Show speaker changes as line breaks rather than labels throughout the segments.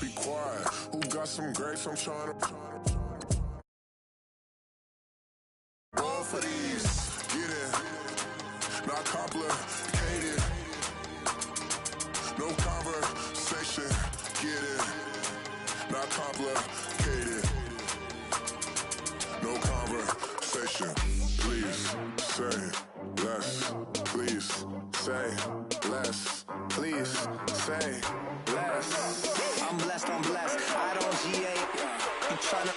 Be quiet. Who got some grapes? I'm trying to. All for these. Get it. Not complicated. No conversation. Get it. Not complicated. No conversation. Please say less. Please say less. Please say less.
I'm blessed, I'm blessed. I don't GA. I'm tryna.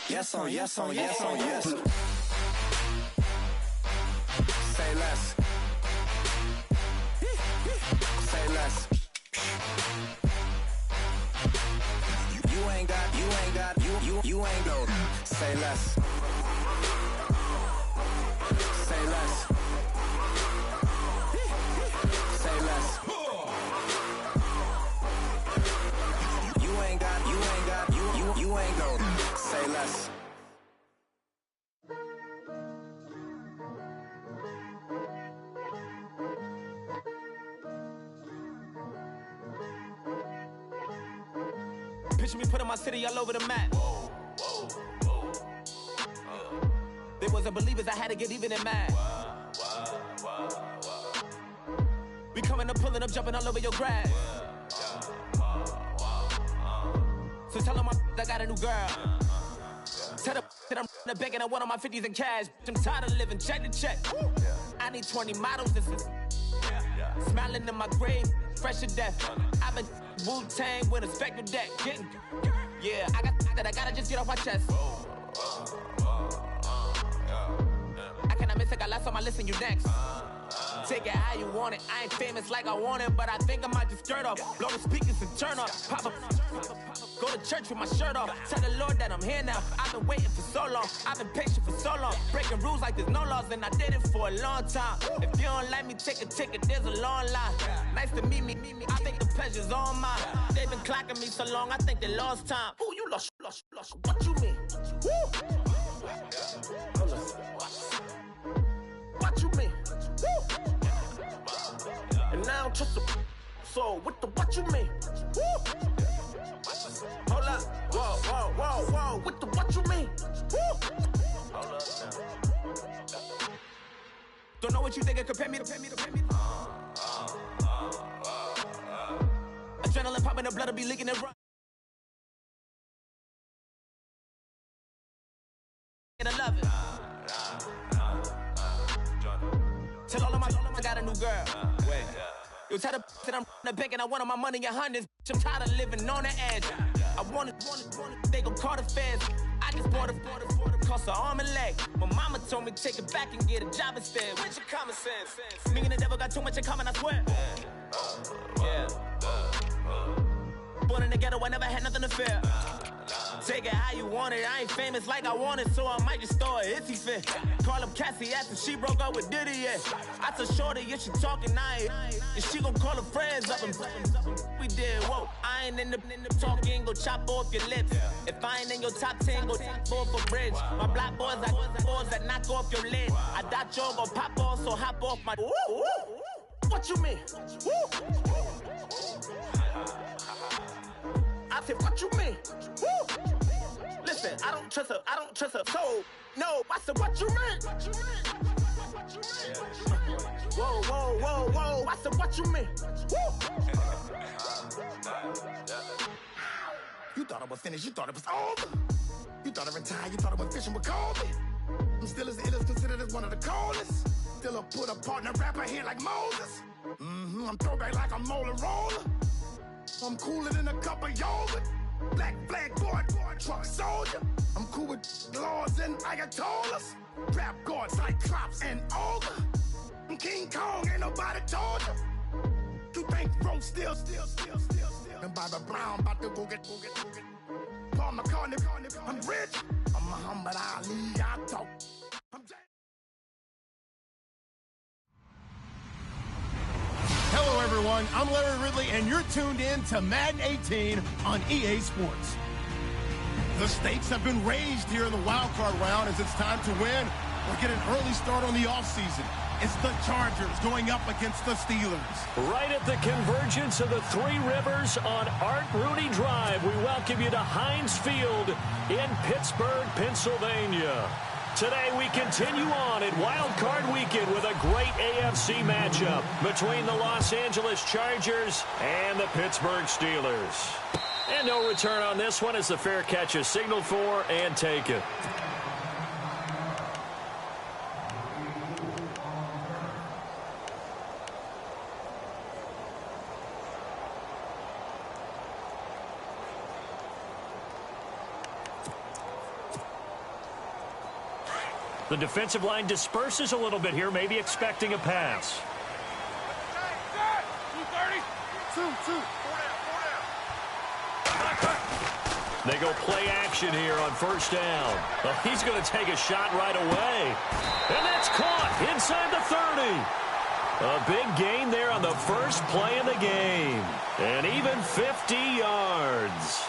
Yes on, yes on, yes on, yes. Say less. Say less. You ain't got, you ain't no. Say less. Say less. Say less. You ain't got, you ain't no. Say less.
Picture me putting my city all over the map. They wasn't believers, I had to get even and mad. We coming up, pulling up, jumping all over your grass. So tell them I got a new girl. Tell them that I'm the bank and I want all my 50s in cash. I'm tired of living check to check. I need 20 models, this is smiling in my grave, fresh to death. I've been Wu-Tang with a spectral deck. Getting, yeah, I got that, I gotta just get off my chest. I cannot miss it, got last on my list and you next. Take it how you want it, I ain't famous like I want it, but I think I might just skirt off. Blow the speakers and turn up, pop up. Go to church with my shirt off, tell the Lord that I'm here now. I've been waiting for so long, I've been patient for so long. Breaking rules like there's no laws and I did it for a long time. If you don't like me, take a ticket, there's a long line. Nice to meet me, I think the pleasure's all mine. They've been clocking me so long, I think they lost time. Ooh, you lost, what you mean? Woo! What you mean? Woo! And now I don't trust the so what the what you mean? Woo! Hold up, whoa, what the what you mean? Woo! Hold up now. Don't know what you think, compare me to. Adrenaline popping, the blood will be leaking and run. And I love it. Tell all of my I got a new girl. Wait. Yo, tell the that I'm the bank and I want all my money in hundreds. I'm tired of living on the edge. I want it, they gon' call the feds. I just bought a cost an arm and leg. My mama told me take it back and get a job instead. Where's your common sense? Me and the devil got too much in common, I swear. Yeah. Born in the ghetto, I never had nothing to fear. Take it how you want it, I ain't famous like I want it, so I might just throw a hissy fit. Call up Cassie after she broke up with Diddy, yeah. I told Shorty, if she talking, and she gon' call her friends up and we did, whoa. I ain't in the talking, go chop off your lips. If I ain't in your top 10, go top 4 for bridge. My black boys like boys that knock off your lid. I thought y'all gon' pop off, so hop off my. What you mean? I said, what you mean? Woo! Listen, I don't trust her soul. No, I said, what you mean? Whoa, I said, what you mean? Woo! You thought I was finished, you thought it was over. You thought I retired, you thought I was fishing with Kobe. I'm still as ill as considered as one of the coldest. Still a put a partner rapper here like Moses. I'm throwback like a molar roller. I'm cooler than a cup of yogurt. Black flag board, truck soldier. I'm cool with laws and Ayatollahs. Rap god, Cyclops and Ogre. I'm King Kong, ain't nobody told you. You think Rose still. And Bobby Brown about to go get. Paul McCartney, I'm rich. I'm Muhammad Ali, I talk.
Hello, everyone. I'm Larry Ridley, and you're tuned in to Madden 18 on EA Sports. The stakes have been raised here in the wild card round as it's time to win or get an early start on the offseason. It's the Chargers going up against the Steelers.
Right at the convergence of the Three Rivers on Art Rooney Drive, we welcome you to Heinz Field in Pittsburgh, Pennsylvania. Today we continue on in Wild Card Weekend with a great AFC matchup between the Los Angeles Chargers and the Pittsburgh Steelers. And no return on this one as the fair catch is signaled for and taken. The defensive line disperses a little bit here, maybe expecting a pass. They go play action here on first down. Well, he's going to take a shot right away. And that's caught inside the 30. A big gain there on the first play of the game. And even 50 yards.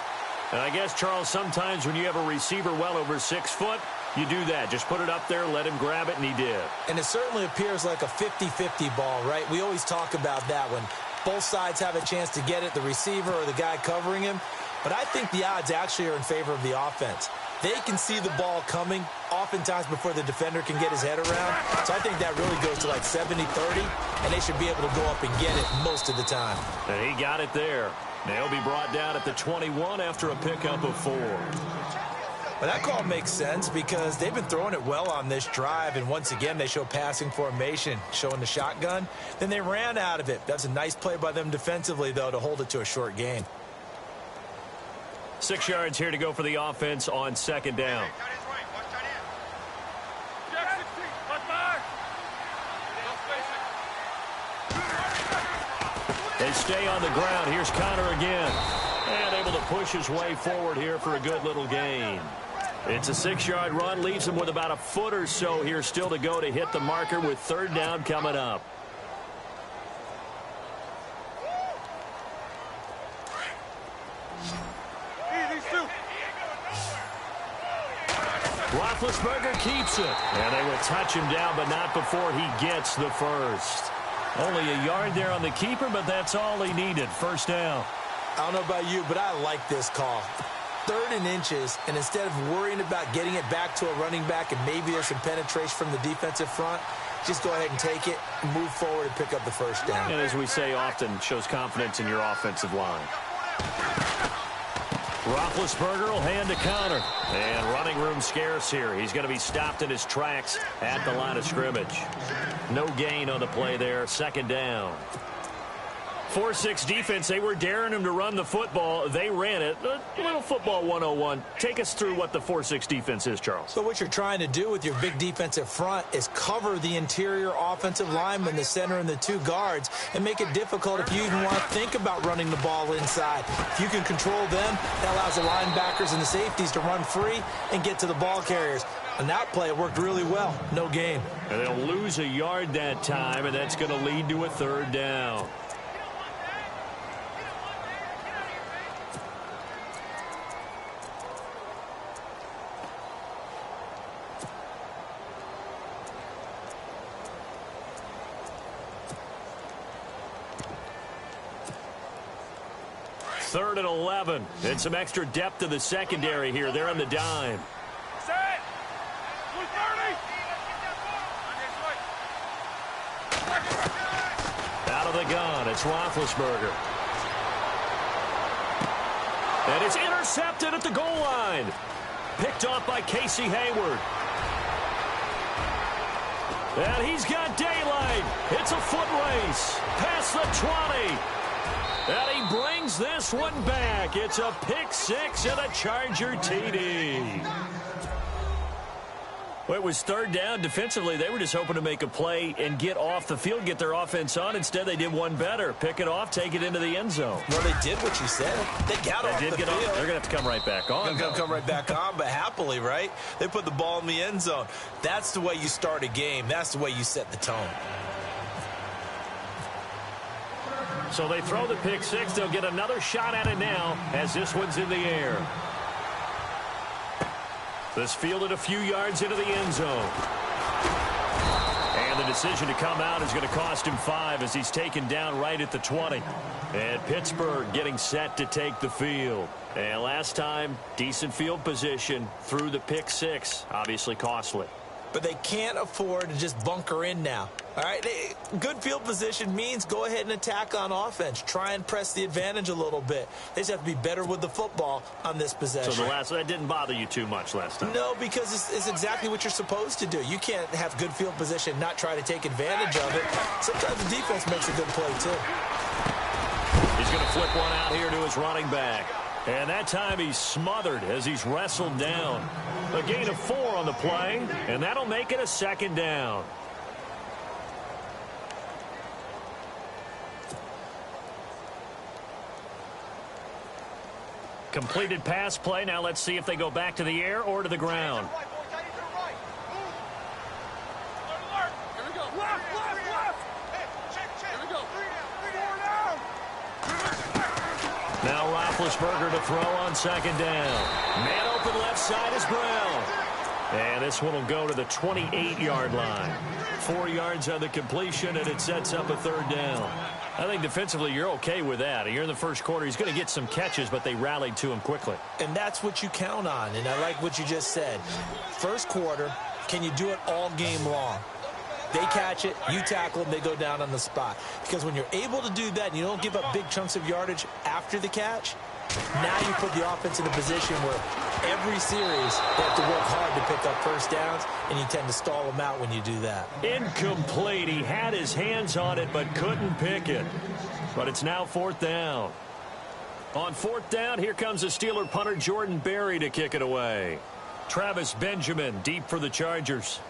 And I guess, Charles, sometimes when you have a receiver well over 6 foot, you do that. Just put it up there, let him grab it, and he did.
And it certainly appears like a 50-50 ball, right? We always talk about that when both sides have a chance to get it, the receiver or the guy covering him. But I think the odds actually are in favor of the offense. They can see the ball coming oftentimes before the defender can get his head around. So I think that really goes to like 70-30, and they should be able to go up and get it most of the time.
And he got it there. They'll be brought down at the 21 after a pickup of 4.
Well, that call makes sense because they've been throwing it well on this drive, and once again, they show passing formation, showing the shotgun. Then they ran out of it. That's a nice play by them defensively, though, to hold it to a short gain.
6 yards here to go for the offense on second down. They stay on the ground. Here's Connor again. And able to push his way forward here for a good little gain. It's a 6-yard run. Leaves him with about a foot or so here still to go to hit the marker with third down coming up. Roethlisberger keeps it. And they will touch him down, but not before he gets the first. Only a yard there on the keeper, but that's all he needed. First down.
I don't know about you, but I like this call. 3rd and inches, and instead of worrying about getting it back to a running back and maybe there's some penetration from the defensive front, just go ahead and take it, move forward, and pick up the first down.
And as we say often, shows confidence in your offensive line. Roethlisberger will hand to Connor. And running room scarce here. He's going to be stopped in his tracks at the line of scrimmage. No gain on the play there. Second down. 4-6 defense. They were daring him to run the football. They ran it. A little football 101. Take us through what the 4-6 defense is, Charles.
So what you're trying to do with your big defensive front is cover the interior offensive lineman, the center, and the 2 guards, and make it difficult if you even want to think about running the ball inside. If you can control them, that allows the linebackers and the safeties to run free and get to the ball carriers. On that play, it worked really well. No gain.
And they'll lose a yard that time, and that's going to lead to a third down. Third and 11. And some extra depth to the secondary here. They're on the dime.
Set. 230.
Out of the gun, it's Roethlisberger. And it's intercepted at the goal line. Picked off by Casey Hayward. And he's got daylight. It's a foot race. Past the 20. And he brings this one back. It's a pick 6 and a Charger TD. Well, it was third down. Defensively, they were just hoping to make a play and get off the field, get their offense on. Instead, they did one better. Pick it off, take it into the end zone.
Well, they did what you said. They got off the field.
They're going to have to come right back on.
They're going to come right back on, but happily, right? They put the ball in the end zone. That's the way you start a game. That's the way you set the tone.
So they throw the pick 6. They'll get another shot at it now as this one's in the air. This fielded a few yards into the end zone. And the decision to come out is going to cost him 5 as he's taken down right at the 20. And Pittsburgh getting set to take the field. And last time, decent field position through the pick 6. Obviously costly.
But they can't afford to just bunker in now. All right, good field position means go ahead and attack on offense. Try and press the advantage a little bit. They just have to be better with the football on this possession.
So that didn't bother you too much last time?
No, because it's exactly what you're supposed to do. You can't have good field position and not try to take advantage of it. Sometimes the defense makes a good play, too.
He's going to flip one out here to his running back. And that time he's smothered as he's wrestled down. A gain of 4 on the play, and that'll make it a 2nd down. Completed pass play. Now let's see if they go back to the air or to the ground. Now Roethlisberger to throw on 2nd down. Man open left side is Brown. And this one will go to the 28-yard line. 4 yards on the completion, and it sets up a 3rd down. I think defensively you're okay with that. Here in the first quarter, he's going to get some catches, but they rallied to him quickly.
And that's what you count on, and I like what you just said. First quarter, can you do it all game long? They catch it, you tackle them, they go down on the spot. Because when you're able to do that and you don't give up big chunks of yardage after the catch, now you put the offense in a position where every series they have to work hard to pick up first downs, and you tend to stall them out when you do that.
Incomplete. He had his hands on it but couldn't pick it. But it's now 4th down. On 4th down, here comes the Steeler punter Jordan Berry to kick it away. Travis Benjamin deep for the Chargers.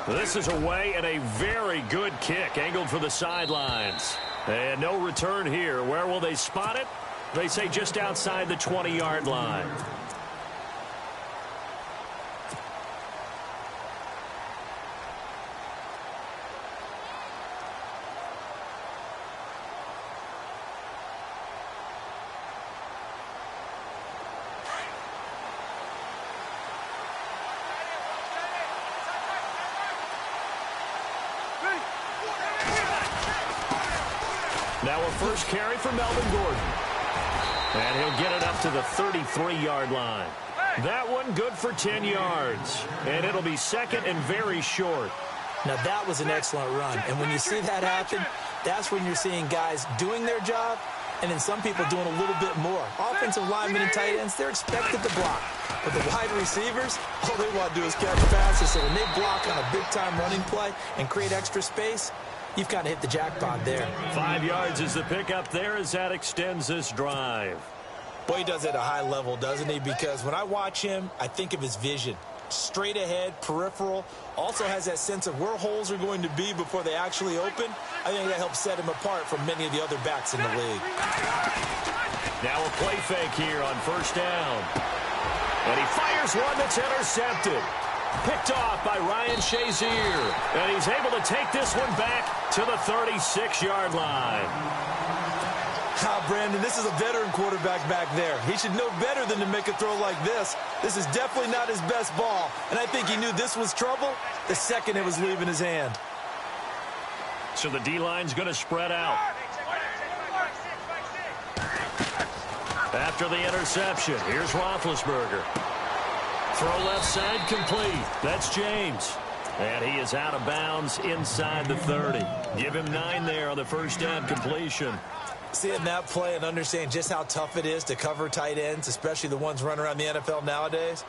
This is away and a very good kick angled for the sidelines. And no return here. Where will they spot it? They say just outside the 20-yard line. Now a first carry for Melvin Gordon. And he'll get it up to the 33-yard line. That one good for 10 yards. And it'll be 2nd and very short.
Now that was an excellent run. And when you see that happen, that's when you're seeing guys doing their job and then some people doing a little bit more. Offensive linemen and tight ends, they're expected to block. But the wide receivers, all they want to do is catch passes. So when they block on a big-time running play and create extra space, you've kind of hit the jackpot there.
5 yards is the pickup there as that extends this drive.
Boy, he does it at a high level, doesn't he? Because when I watch him, I think of his vision. Straight ahead, peripheral, also has that sense of where holes are going to be before they actually open. I think that helps set him apart from many of the other backs in the league.
Now a play fake here on 1st down. And he fires one that's intercepted. Picked off by Ryan Shazier. And he's able to take this one back to the 36-yard line.
Brandon, this is a veteran quarterback back there. He should know better than to make a throw like this. This is definitely not his best ball. And I think he knew this was trouble the second it was leaving his hand.
So the D-line's going to spread out. After the interception, here's Roethlisberger. Throw left side complete. That's James. And he is out of bounds inside the 30. Give him 9 there on the first down completion.
Seeing that play and understanding just how tough it is to cover tight ends, especially the ones running around the NFL nowadays,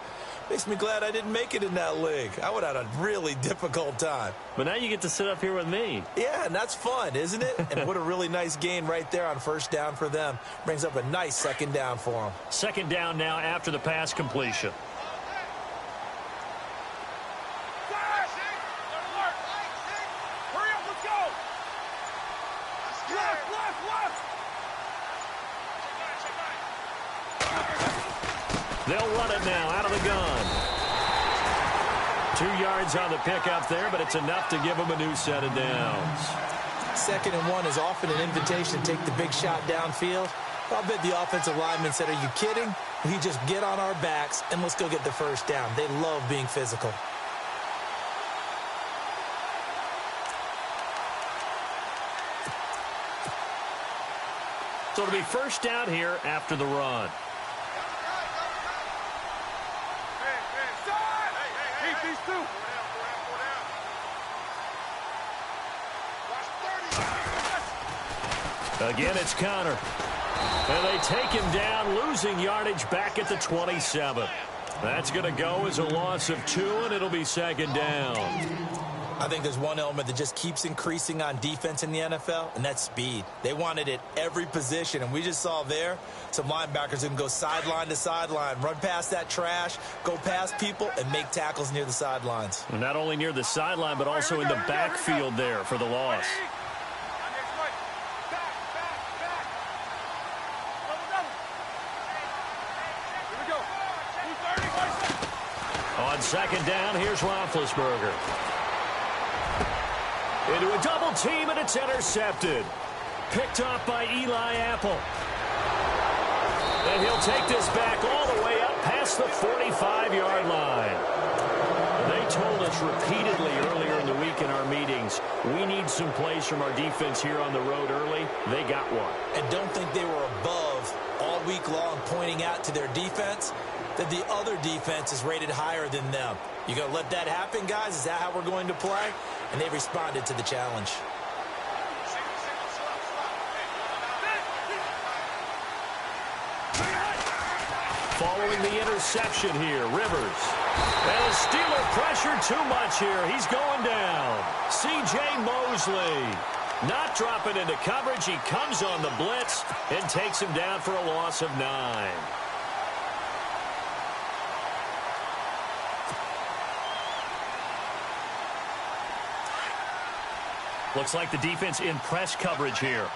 makes me glad I didn't make it in that league. I would have had a really difficult time.
But now you get to sit up here with me.
Yeah, and that's fun, isn't it? And what a really nice gain right there on first down for them. Brings up a nice 2nd down for them.
2nd down now after the pass completion. They'll run it now out of the gun. 2 yards on the pickup there, but it's enough to give them a new set of downs.
2nd and 1 is often an invitation to take the big shot downfield. I'll bet the offensive lineman said, are you kidding? We just get on our backs and let's go get the first down. They love being physical.
So it'll be first down here after the run. Again, it's Connor. And they take him down, losing yardage back at the 27. That's going to go as a loss of 2, and it'll be second down.
I think there's one element that just keeps increasing on defense in the NFL, and that's speed. They want it at every position, and we just saw there some linebackers who can go sideline to sideline, run past that trash, go past people, and make tackles near the sidelines.
And not only near the sideline, but also in the backfield there for the loss. On second down, here's Roethlisberger. Into a double team, and it's intercepted. Picked off by Eli Apple. And he'll take this back all the way up past the 45-yard line. They told us repeatedly earlier in the week in our meetings, we need some plays from our defense here on the road early. They got one.
And don't think they were above all week long pointing out to their defense that the other defense is rated higher than them. You going to let that happen, guys? Is that how we're going to play? And they responded to the challenge.
Following the interception here, Rivers. And the Steeler pressure too much here. He's going down. C.J. Mosley not dropping into coverage. He comes on the blitz and takes him down for a loss of 9. Looks like the defense in press coverage here.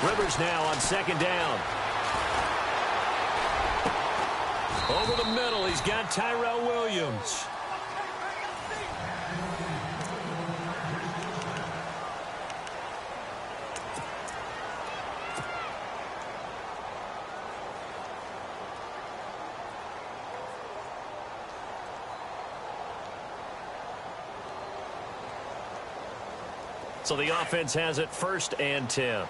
Rivers now on second down. Over the middle, he's got Tyrell Williams. So the offense has it 1st and 10.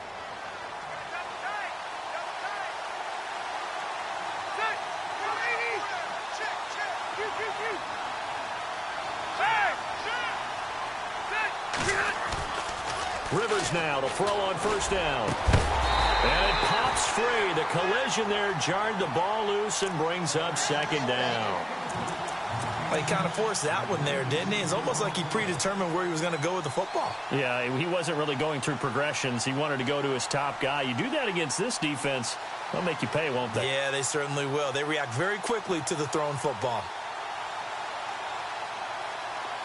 Rivers now to throw on 1st down. And it pops free. The collision there jarred the ball loose and brings up 2nd down.
Well, he kind of forced that one there, didn't he? It's almost like he predetermined where he was going to go with the football.
Yeah, he wasn't really going through progressions. He wanted to go to his top guy. You do that against this defense, they'll make you pay, won't they?
Yeah, they certainly will. They react very quickly to the thrown football.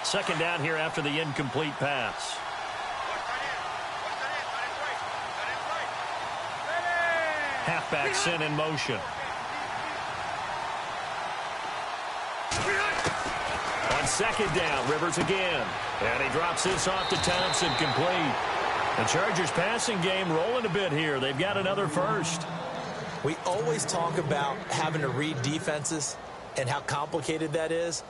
2nd down here after the incomplete pass. Halfback sent in motion. On 2nd down, Rivers again. And he drops this off to Thompson, complete. The Chargers passing game rolling a bit here. They've got another 1st.
We always talk about having to read defenses and how complicated that is.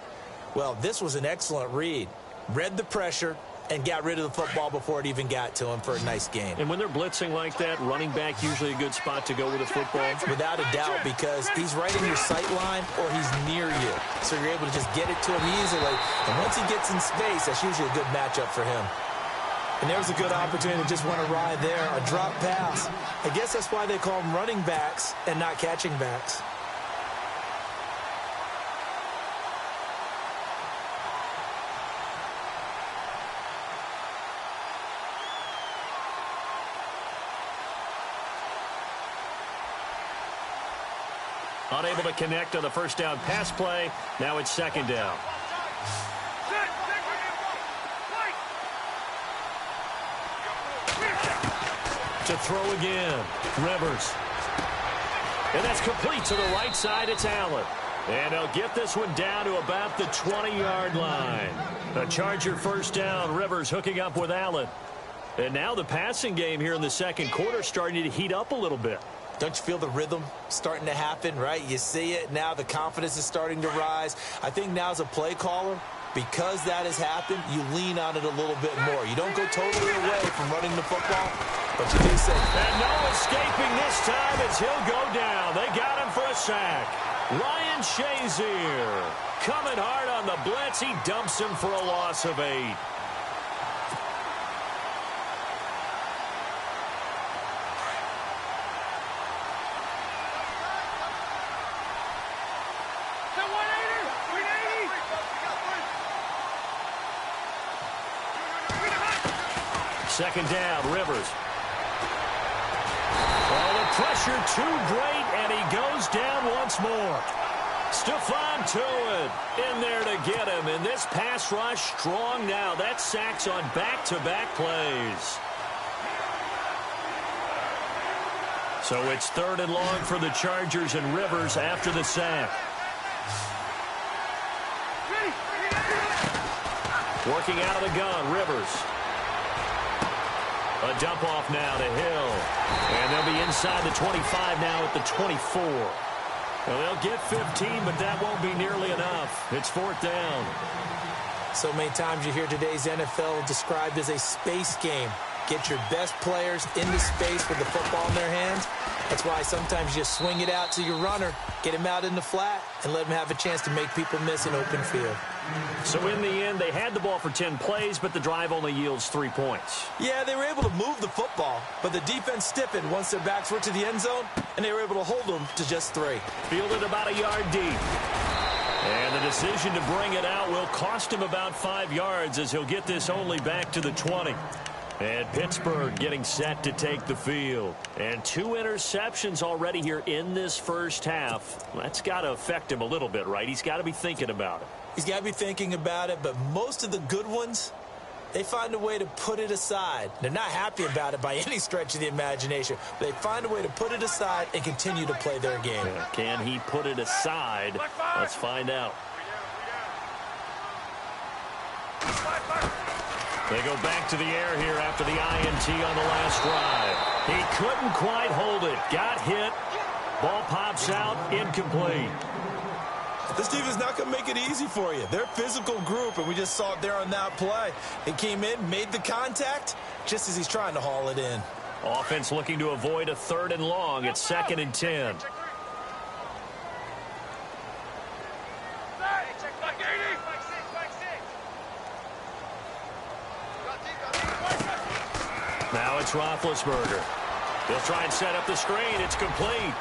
Well, this was an excellent read. Read the pressure and got rid of the football before it even got to him for a nice gain.
And when they're blitzing like that, running back usually a good spot to go with the football?
Without a doubt, because he's right in your sight line or he's near you. So you're able to just get it to him easily. And once he gets in space, that's usually a good matchup for him. And there was a good opportunity to just went awry there, a drop pass. I guess that's why they call them running backs and not catching backs.
Unable to connect on the 1st down pass play. Now it's 2nd down. To throw again. Rivers. And that's complete to the right side. It's Allen. And they'll get this one down to about the 20-yard line. A Charger 1st down. Rivers hooking up with Allen. And now the passing game here in the second quarter starting to heat up a little bit.
Don't you feel the rhythm starting to happen, right? You see it. Now the confidence is starting to rise. I think now as a play caller, because that has happened, you lean on it a little bit more. You don't go totally away from running the football, but you do say.
And no escaping this time as he'll go down. They got him for a sack. Ryan Shazier coming hard on the blitz. He dumps him for a loss of 8. Second down, Rivers. Oh, the pressure too great, and he goes down once more. Stephon Tuitt in there to get him, and this pass rush strong now. That's sacks on back-to-back plays. So it's 3rd and long for the Chargers and Rivers after the sack. Working out of the gun, Rivers. A dump off now to Hill. And they'll be inside the 25 now at the 24. Well, they'll get 15, but that won't be nearly enough. It's 4th down.
So many times you hear today's NFL described as a space game. Get your best players into space with the football in their hands. That's why sometimes you just swing it out to your runner, get him out in the flat, and let him have a chance to make people miss an open field.
So in the end, they had the ball for 10 plays, but the drive only yields 3 points.
Yeah, they were able to move the football, but the defense stiffened once their backs were to the end zone, and they were able to hold them to just 3.
Fielded about a yard deep. And the decision to bring it out will cost him about 5 yards as he'll get this only back to the 20. And Pittsburgh getting set to take the field. And 2 interceptions already here in this first half. That's got to affect him a little bit, right? He's got to be thinking about it.
He's got to be thinking about it, but most of the good ones, they find a way to put it aside. They're not happy about it by any stretch of the imagination. But they find a way to put it aside and continue to play their game.
Yeah, can he put it aside? Let's find out. They go back to the air here after the INT on the last drive. He couldn't quite hold it. Got hit. Ball pops out. Incomplete.
This team is not going to make it easy for you. They're a physical group, and we just saw it there on that play. He came in, made the contact, just as he's trying to haul it in.
Offense looking to avoid a 3rd and long. It's 2nd and 10. Now it's Roethlisberger. He'll try and set up the screen. It's complete.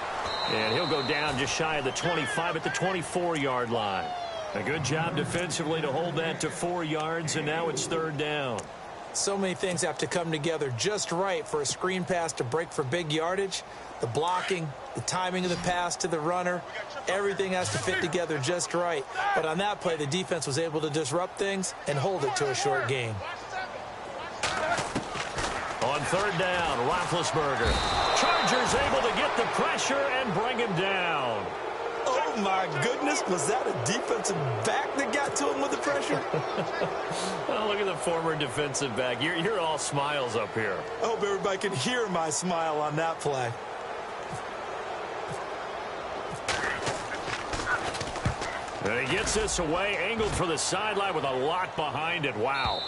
And he'll go down just shy of the 25 at the 24-yard line. A good job defensively to hold that to 4 yards, and now it's 3rd down.
So many things have to come together just right for a screen pass to break for big yardage. The blocking, the timing of the pass to the runner, everything has to fit together just right. But on that play, the defense was able to disrupt things and hold it to a short gain.
On 3rd down, Roethlisberger. Chargers able to get the pressure and bring him down.
Oh, my goodness. Was that a defensive back that got to him with the pressure?
Oh, look at the former defensive back. You're all smiles up here.
I hope everybody can hear my smile on that play.
And he gets this away, angled for the sideline with a lot behind it. Wow.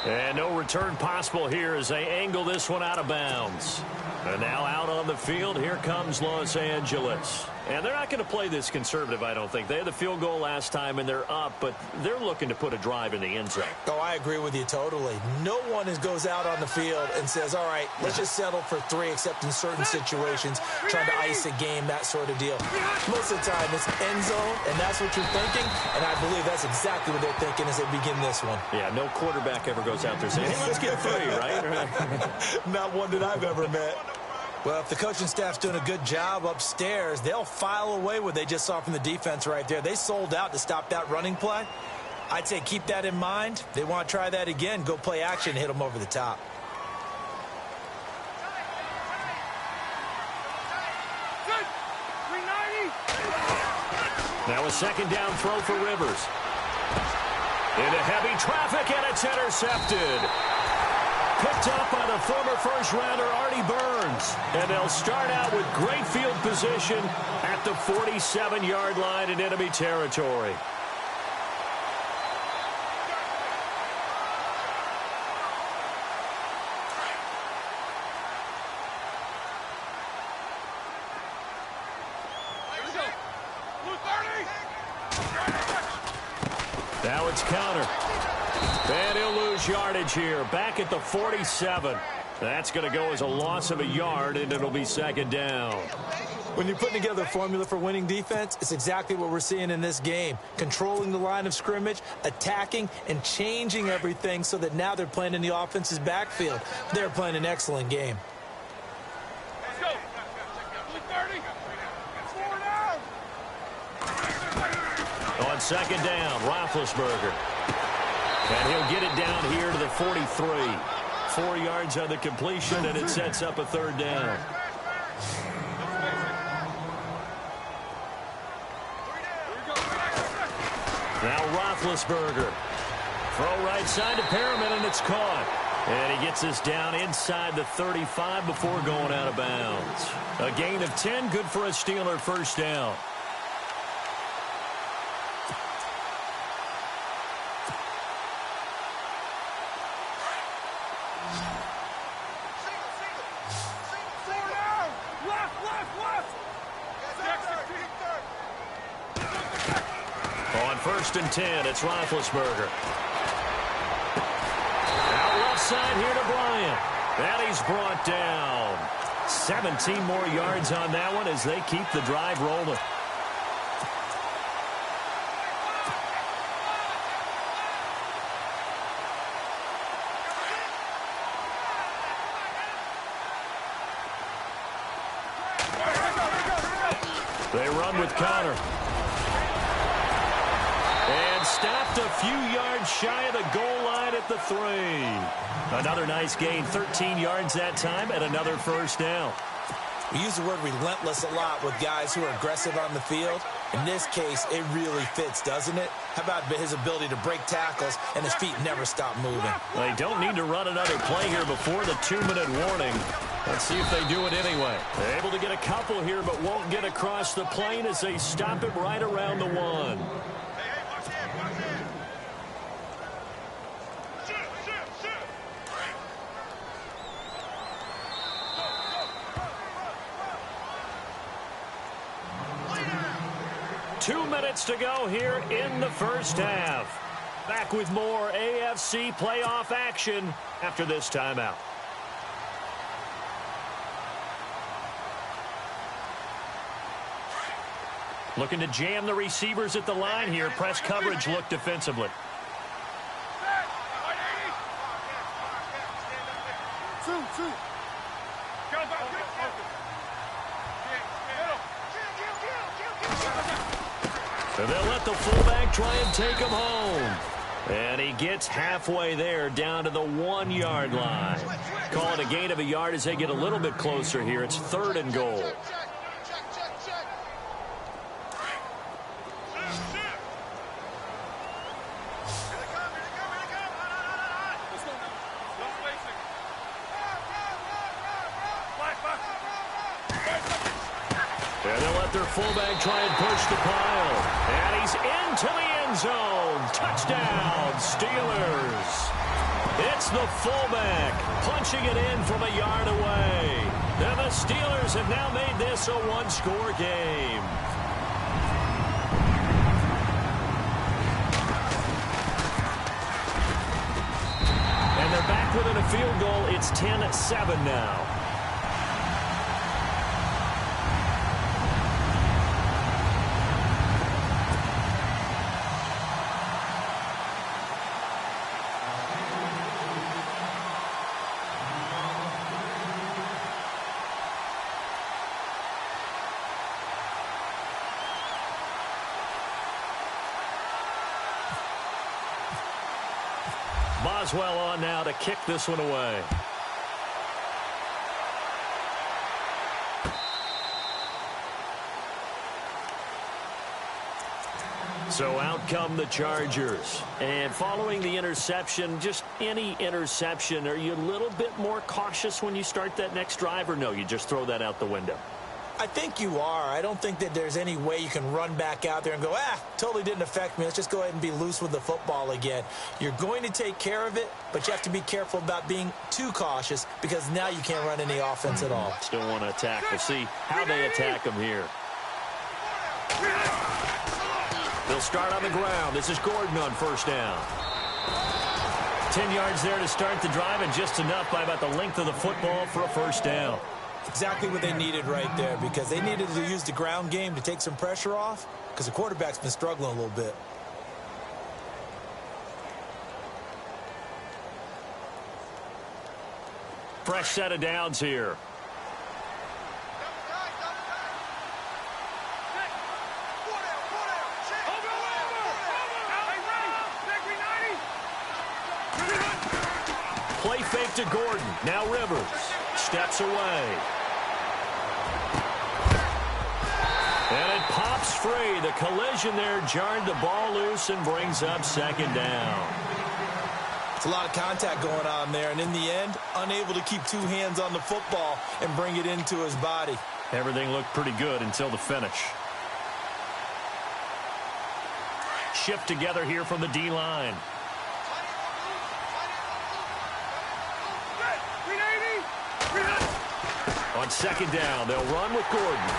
And no return possible here as they angle this one out of bounds. And now out on the field, here comes Los Angeles. And they're not going to play this conservative, I don't think. They had the field goal last time, and they're up, but they're looking to put a drive in the end zone.
Oh, I agree with you totally. No one goes out on the field and says, all right, let's just settle for 3, except in certain situations, trying to ice a game, that sort of deal. Most of the time, it's end zone, and that's what you're thinking, and I believe that's exactly what they're thinking as they begin this one.
Yeah, no quarterback ever goes out there saying, hey, let's get 3, right?
Not one that I've ever met. Well, if the coaching staff's doing a good job upstairs, they'll file away what they just saw from the defense right there. They sold out to stop that running play. I'd say keep that in mind. They want to try that again, go play action, hit them over the top.
Now a 2nd down throw for Rivers. Into heavy traffic, and it's intercepted. picked up by the former first-rounder Artie Burns. And they'll start out with great field position at the 47-yard line in enemy territory. Now it's counter. And he'll lose yardage here. Back at the 47. That's going to go as a loss of a yard, and it'll be second down.
When you're putting together a formula for winning defense, it's exactly what we're seeing in this game. Controlling the line of scrimmage, attacking, and changing everything so that now they're playing in the offense's backfield. They're playing an excellent game.
Let's go. 30. 4 down.
On second down, Roethlisberger. And he'll get it down here to the 43. 4 yards on the completion, and it sets up a third down. Now Roethlisberger. Throw right side to Perriman, and it's caught. And he gets us down inside the 35 before going out of bounds. A gain of 10, good for a Steeler first down. First and 10, it's Roethlisberger. Out left side here to Bryant. And he's brought down. 17 more yards on that one as they keep the drive rolling. They run with Connor. And stopped a few yards shy of the goal line at the 3. Another nice gain, 13 yards that time, and another first down.
We use the word relentless a lot with guys who are aggressive on the field. In this case, it really fits, doesn't it? How about his ability to break tackles and his feet never stop moving?
They don't need to run another play here before the 2-minute warning. Let's see if they do it anyway. They're able to get a couple here, but won't get across the plane as they stop it right around the 1. 2 minutes to go here in the first half. Back with more AFC playoff action after this timeout. Looking to jam the receivers at the line here. Press coverage look defensively. And they'll let the fullback try and take him home. And he gets halfway there down to the 1-yard line. Call it a gain of a yard as they get a little bit closer here. It's 3rd and goal. And they'll let their fullback try and push the pile. And he's into the end zone. Touchdown, Steelers. It's the fullback punching it in from a yard away. And the Steelers have now made this a 1-score game. And they're back within a field goal. It's 10-7 now. Boswell on now to kick this one away. So out come the Chargers. And following the interception, just any interception, are you a little bit more cautious when you start that next drive, or no, you just throw that out the window?
I think you are. I don't think that there's any way you can run back out there and go, totally didn't affect me. Let's just go ahead and be loose with the football again. You're going to take care of it, but you have to be careful about being too cautious because now you can't run any offense at all.
Still want to attack. We'll see how they attack them here. They'll start on the ground. This is Gordon on first down. 10 yards there to start the drive, and just enough by about the length of the football for a first down.
Exactly what they needed right there, because they needed to use the ground game to take some pressure off because the quarterback's been struggling a little bit.
Fresh set of downs here. Play fake to Gordon. Now Rivers steps away. And it pops free. The collision there jarred the ball loose and brings up second down.
It's a lot of contact going on there, and in the end, unable to keep two hands on the football and bring it into his body.
Everything looked pretty good until the finish. Shift together here from the D-line. On second down, they'll run with Gordon.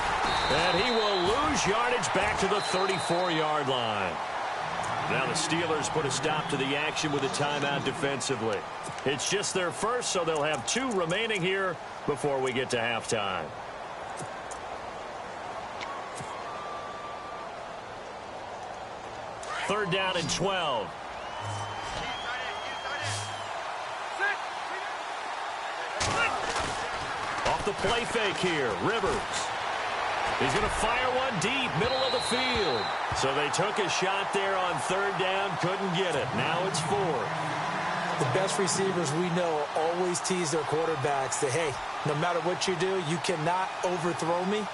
And he will lose yardage back to the 34-yard line. Now the Steelers put a stop to the action with a timeout defensively. It's just their first, so they'll have 2 remaining here before we get to halftime. Third down and 12. Off the play fake here, Rivers. He's going to fire one deep, middle of the field. So they took a shot there on third down, couldn't get it. Now it's 4.
The best receivers we know always tease their quarterbacks that, hey, no matter what you do, you cannot overthrow me.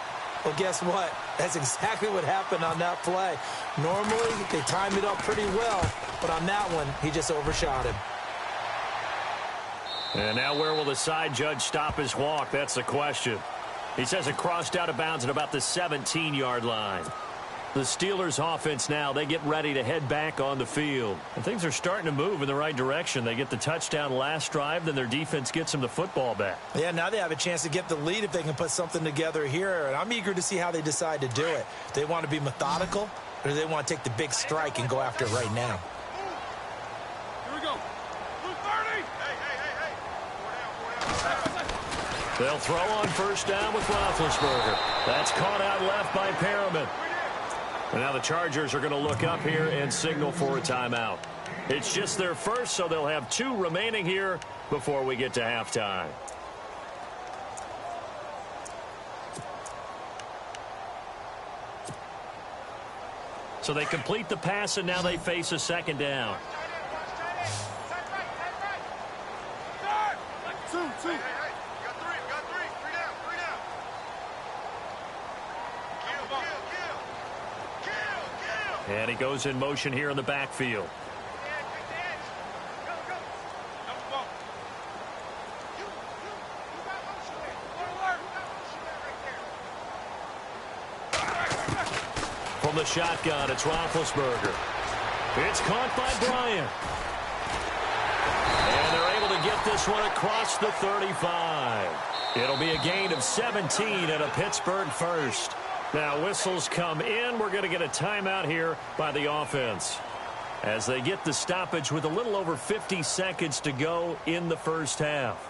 Well, guess what? That's exactly what happened on that play. Normally, they time it up pretty well, but on that one, he just overshot him.
And now where will the side judge stop his walk? That's the question. He says it crossed out of bounds at about the 17-yard line. The Steelers offense now, they get ready to head back on the field. And things are starting to move in the right direction. They get the touchdown last drive, then their defense gets them the football back.
Yeah, now they have a chance to get the lead if they can put something together here. And I'm eager to see how they decide to do it. Do they want to be methodical, or do they want to take the big strike and go after it right now?
Here we go. 30.
They'll throw on first down with Roethlisberger. That's caught out left by Perriman. And now the Chargers are going to look up here and signal for a timeout. It's just their first, so they'll have 2 remaining here before we get to halftime. So they complete the pass, and now they face a second down.
2.
And he goes in motion here in the backfield. From the shotgun, it's Roethlisberger. It's caught by Bryant. And they're able to get this one across the 35. It'll be a gain of 17 and a Pittsburgh first. Now whistles come in. We're going to get a timeout here by the offense as they get the stoppage with a little over 50 seconds to go in the first half.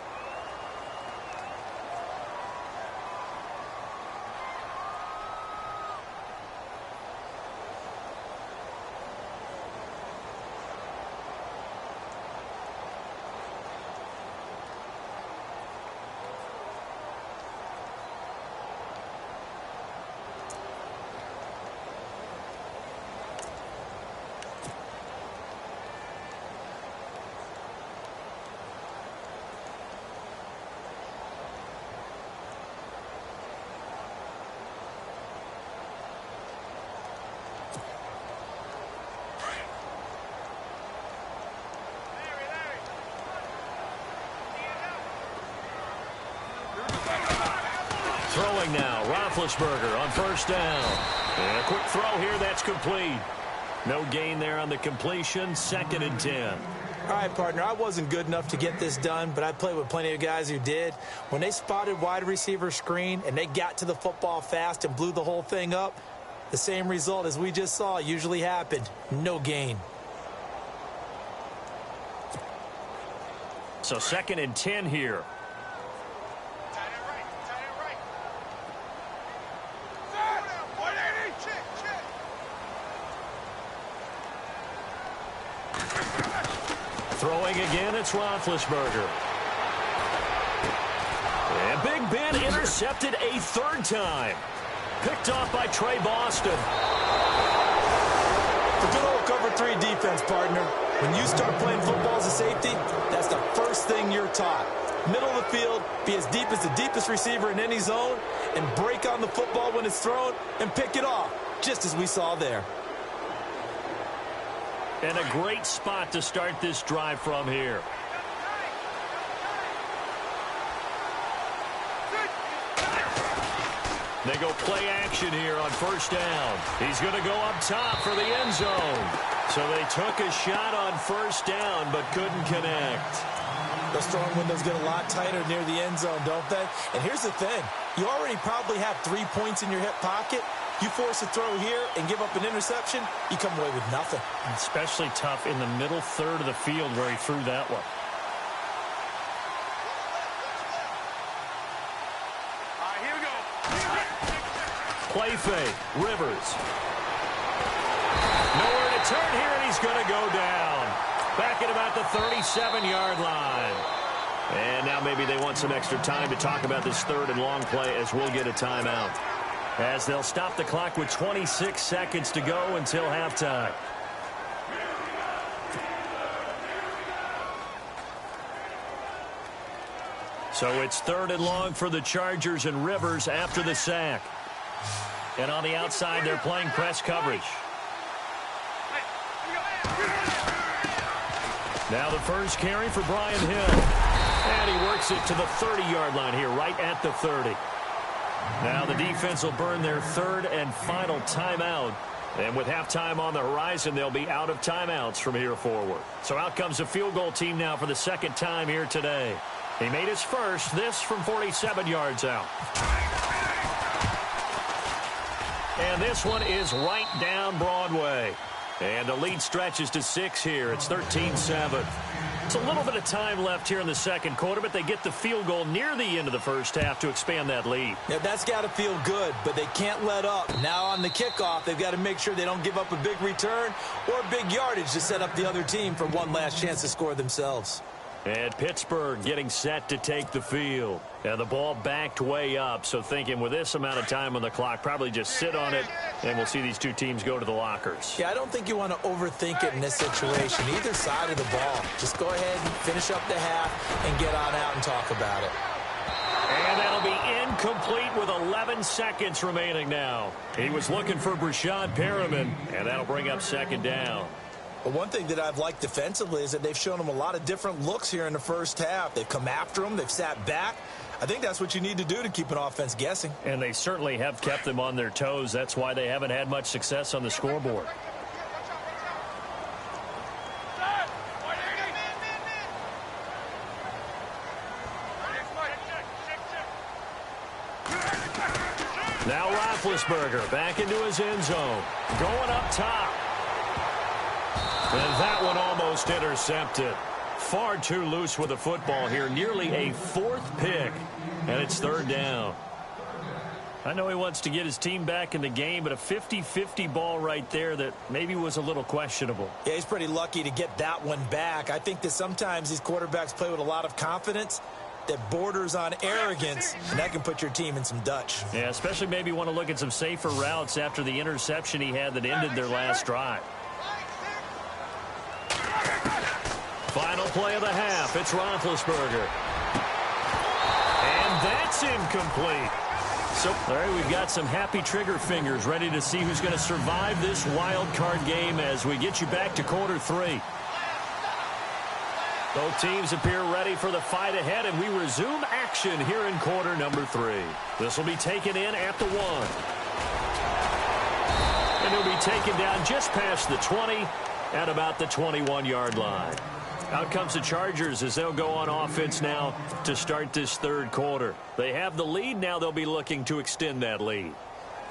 Throwing now, Roethlisberger on first down. And a quick throw here, that's complete. No gain there on the completion, 2nd and 10.
All right, partner, I wasn't good enough to get this done, but I played with plenty of guys who did. When they spotted wide receiver screen and they got to the football fast and blew the whole thing up, the same result as we just saw usually happened. No gain.
So 2nd and 10 here. Throwing again, it's Roethlisberger. And Big Ben intercepted a 3rd time. Picked off by Trey Boston.
The good old cover 3 defense, partner. When you start playing football as a safety, that's the first thing you're taught. Middle of the field, be as deep as the deepest receiver in any zone, and break on the football when it's thrown and pick it off, just as we saw there.
And a great spot to start this drive from here. They go play action here on first down. He's going to go up top for the end zone. So they took a shot on first down but couldn't connect.
Those throwing windows get a lot tighter near the end zone, don't they? And here's the thing. You already probably have 3 points in your hip pocket. You force a throw here and give up an interception, you come away with nothing.
Especially tough in the middle third of the field where he threw that one.
All right, here we go.
Play fake. Rivers. Nowhere to turn here, and he's going to go down. Back at about the 37-yard line. And now maybe they want some extra time to talk about this 3rd and long play as we'll get a timeout. As they'll stop the clock with 26 seconds to go until halftime. So it's 3rd and long for the Chargers, and Rivers after the sack. And on the outside, they're playing press coverage. Now the first carry for Brian Hill. And he works it to the 30-yard line here, right at the 30. Now the defense will burn their 3rd and final timeout. And with halftime on the horizon, they'll be out of timeouts from here forward. So out comes the field goal team now for the 2nd time here today. He made his first, this from 47 yards out. And this one is right down Broadway. And the lead stretches to 6 here. It's 13-7. It's a little bit of time left here in the 2nd quarter, but they get the field goal near the end of the first half to expand that lead.
Yeah, that's got to feel good, but they can't let up. Now on the kickoff, they've got to make sure they don't give up a big return or big yardage to set up the other team for one last chance to score themselves.
And Pittsburgh getting set to take the field. And the ball backed way up, so thinking with this amount of time on the clock, probably just sit on it, and we'll see these two teams go to the lockers.
Yeah, I don't think you want to overthink it in this situation. Either side of the ball. Just go ahead and finish up the half and get on out and talk about it.
And that'll be incomplete with 11 seconds remaining now. He was looking for Brashad Perriman, and that'll bring up 2nd down.
But one thing that I've liked defensively is that they've shown them a lot of different looks here in the first half. They've come after them. They've sat back. I think that's what you need to do to keep an offense guessing.
And they certainly have kept them on their toes. That's why they haven't had much success on the scoreboard. Now Roethlisberger back into his end zone. Going up top. And that one almost intercepted. Far too loose with the football here. Nearly a 4th pick. And it's 3rd down. I know he wants to get his team back in the game, but a 50-50 ball right there that maybe was a little questionable.
Yeah, he's pretty lucky to get that one back. I think that sometimes these quarterbacks play with a lot of confidence that borders on arrogance, and that can put your team in some Dutch.
Yeah, especially maybe want to look at some safer routes after the interception he had that ended their last drive. Final play of the half. It's Roethlisberger. And that's incomplete. So, all right, we've got some happy trigger fingers ready to see who's going to survive this wild card game as we get you back to quarter 3. Both teams appear ready for the fight ahead, and we resume action here in quarter number 3. This will be taken in at the 1. And he'll be taken down just past the 20 at about the 21-yard line. Out comes the Chargers as they'll go on offense now to start this third quarter. They have the lead. Now they'll be looking to extend that lead.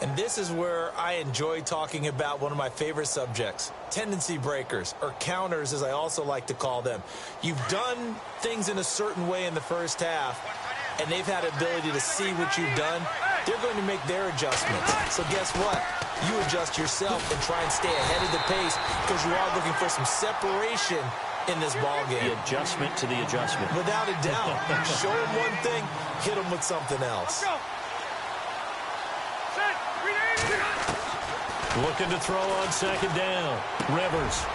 And this is where I enjoy talking about one of my favorite subjects, tendency breakers, or counters as I also like to call them. You've done things in a certain way in the first half, and they've had ability to see what you've done. They're going to make their adjustments. So guess what? You adjust yourself and try and stay ahead of the pace because you are looking for some separation in this ball game.
The adjustment to the adjustment.
Without a doubt. Show them one thing, hit them with something else.
Looking to throw on second down. Rivers.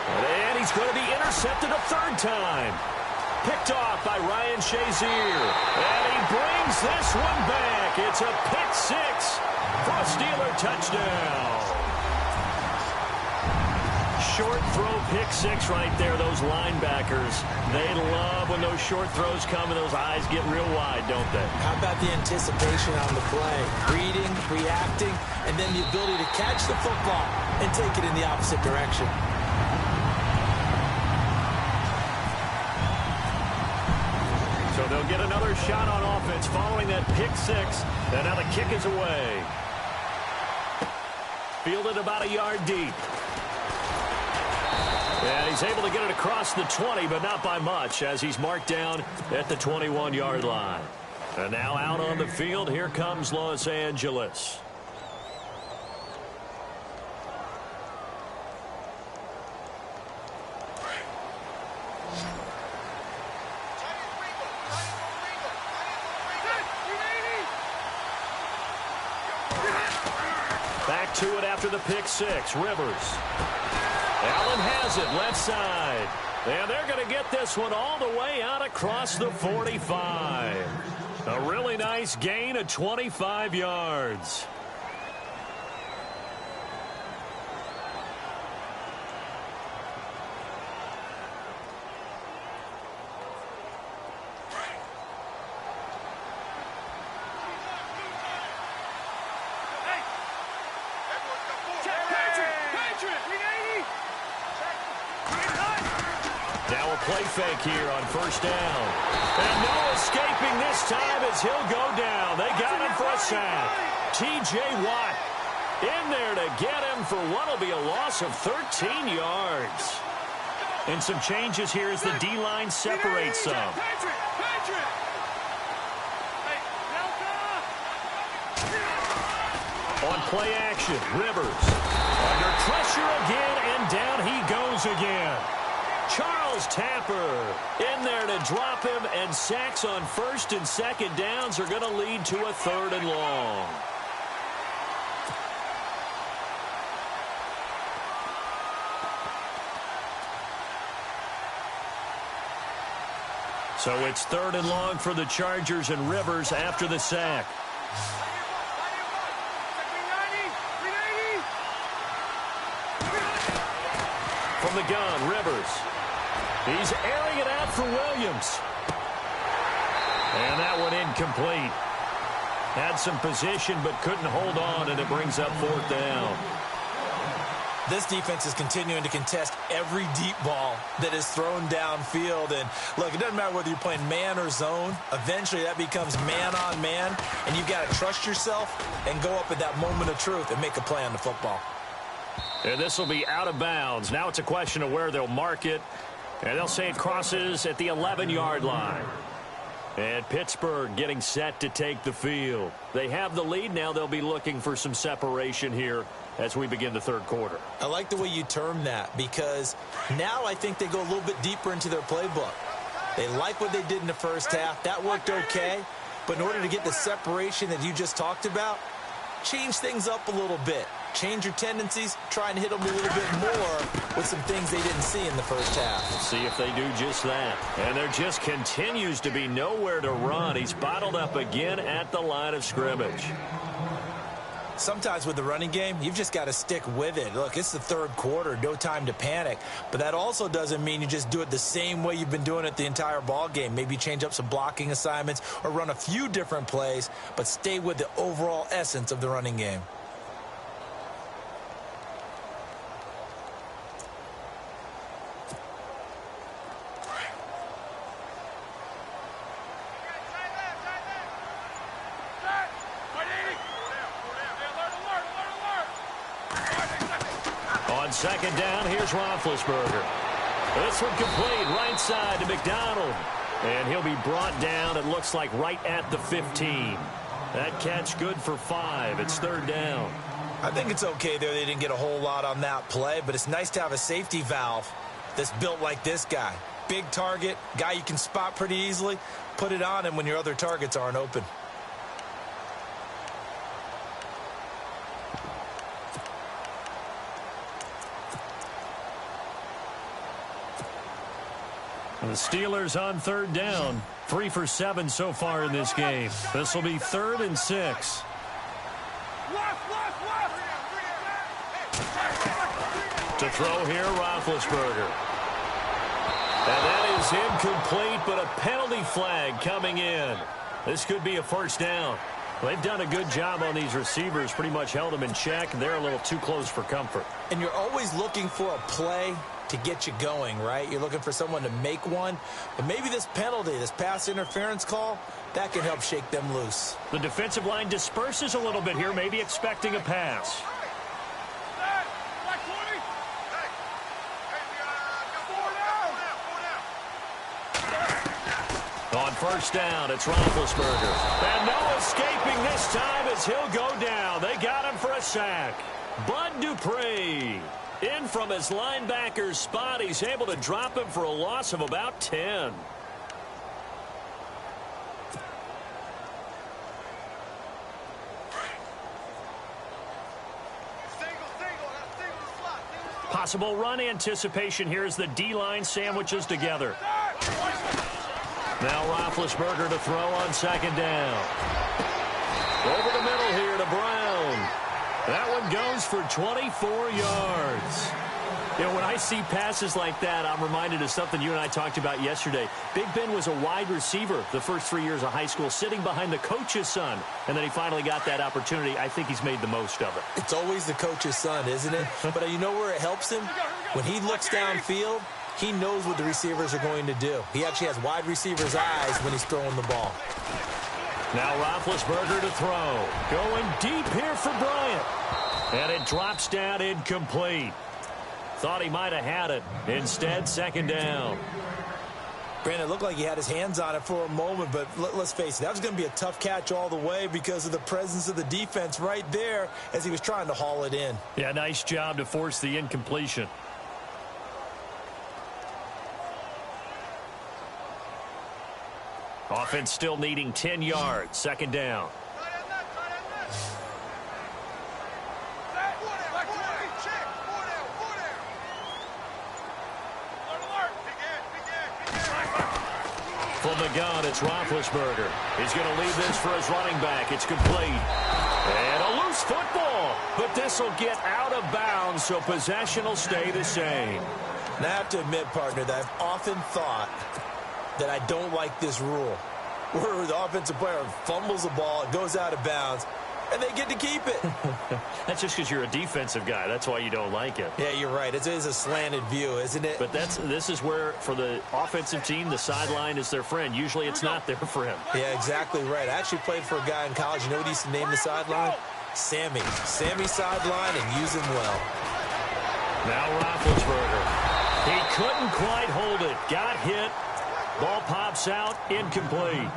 And he's going to be intercepted a third time. Picked off by Ryan Shazier. And he brings this one back. It's a pick 6 for a Steeler touchdown. Short throw pick 6 right there. Those linebackers, they love when those short throws come and those eyes get real wide, don't they?
How about the anticipation on the play? Reading, reacting, and then the ability to catch the football and take it in the opposite direction.
So they'll get another shot on offense following that pick 6. And now the kick is away. Fielded about a yard deep. And he's able to get it across the 20, but not by much, as he's marked down at the 21-yard line. And now out on the field, here comes Los Angeles. Back to it after the pick 6. Rivers. Allen has it, left side. And they're going to get this one all the way out across the 45. A really nice gain of 25 yards. Now a play fake here on first down. And no escaping this time as he'll go down. They got him for a sack. T.J. Watt in there to get him for what will be a loss of 13 yards. And some changes here as the D-line separates some. On play action, Rivers under pressure again, and down he goes again. Charles Tapper in there to drop him, and sacks on first and second downs are going to lead to a third and long. So it's third and long for the Chargers, and Rivers after the sack. From the gun, Rivers. He's airing it out for Williams. And that one incomplete. Had some position but couldn't hold on, and it brings up fourth down.
This defense is continuing to contest every deep ball that is thrown downfield. And look, it doesn't matter whether you're playing man or zone. Eventually that becomes man on man, and you've got to trust yourself and go up at that moment of truth and make a play on the football.
And this will be out of bounds. Now it's a question of where they'll mark it. And they'll say it crosses at the 11-yard line. And Pittsburgh getting set to take the field. They have the lead. Now they'll be looking for some separation here as we begin the third quarter.
I like the way you term that, because now I think they go a little bit deeper into their playbook. They like what they did in the first half. That worked okay. But in order to get the separation that you just talked about, change things up a little bit. Change your tendencies, try and hit them a little bit more with some things they didn't see in the first half.
Let's see if they do just that. And there just continues to be nowhere to run. He's bottled up again at the line of scrimmage.
Sometimes with the running game, you've just got to stick with it. Look, it's the third quarter, no time to panic. But that also doesn't mean you just do it the same way you've been doing it the entire ball game. Maybe change up some blocking assignments or run a few different plays, but stay with the overall essence of the running game.
On second down, here's Roethlisberger. This one complete, right side to McDonald. And he'll be brought down, it looks like, right at the 15. That catch good for 5. It's third down.
I think it's okay there. They didn't get a whole lot on that play, but it's nice to have a safety valve that's built like this guy. Big target, guy you can spot pretty easily. Put it on him when your other targets aren't open.
The Steelers on third down. 3 for 7 so far in this game. This will be 3rd and 6. To throw here, Roethlisberger. And that is incomplete, but a penalty flag coming in. This could be a first down. They've done a good job on these receivers, pretty much held them in check, and they're a little too close for comfort.
And you're always looking for a play to get you going, right? You're looking for someone to make one. But maybe this penalty, this pass interference call, that can help shake them loose.
The defensive line disperses a little bit here, maybe expecting a pass. On first down, it's Roethlisberger. And no escaping this time as he'll go down. They got him for a sack. Bud Dupree. In from his linebacker's spot. He's able to drop him for a loss of about 10. Possible run anticipation here as the D-line sandwiches together. Now Roethlisberger to throw on second down. Over the middle here to Brown. That one goes for 24 yards. You know, when I see passes like that, I'm reminded of something you and I talked about yesterday. Big Ben was a wide receiver the first 3 years of high school, sitting behind the coach's son. And then he finally got that opportunity. I think he's made the most of it.
It's always the coach's son, isn't it? But you know where it helps him? When he looks downfield, he knows what the receivers are going to do. He actually has wide receivers' eyes when he's throwing the ball.
Now Roethlisberger to throw. Going deep here for Bryant. And it drops down incomplete. Thought he might have had it. Instead, second down.
Brandon, it looked like he had his hands on it for a moment, but let's face it, that was going to be a tough catch all the way because of the presence of the defense right there as he was trying to haul it in.
Yeah, nice job to force the incompletion. Offense still needing 10 yards. Second down. From the gun, it's Roethlisberger. He's going to leave this for his running back. It's complete. And a loose football. But this will get out of bounds, so possession will stay the same.
And I have to admit, partner, that I've often thought that I don't like this rule, where the offensive player fumbles the ball, it goes out of bounds, and they get to keep it.
That's just because you're a defensive guy. That's why you don't like it.
Yeah, you're right. It is a slanted view, isn't it?
But this is where, for the offensive team, the sideline is their friend. Usually it's not there for him.
Yeah, exactly right. I actually played for a guy in college. You know what he used to name the sideline? Sammy. Sammy sideline, and use him well.
Now Roethlisberger. He couldn't quite hold it. Got hit. Ball pops out, incomplete.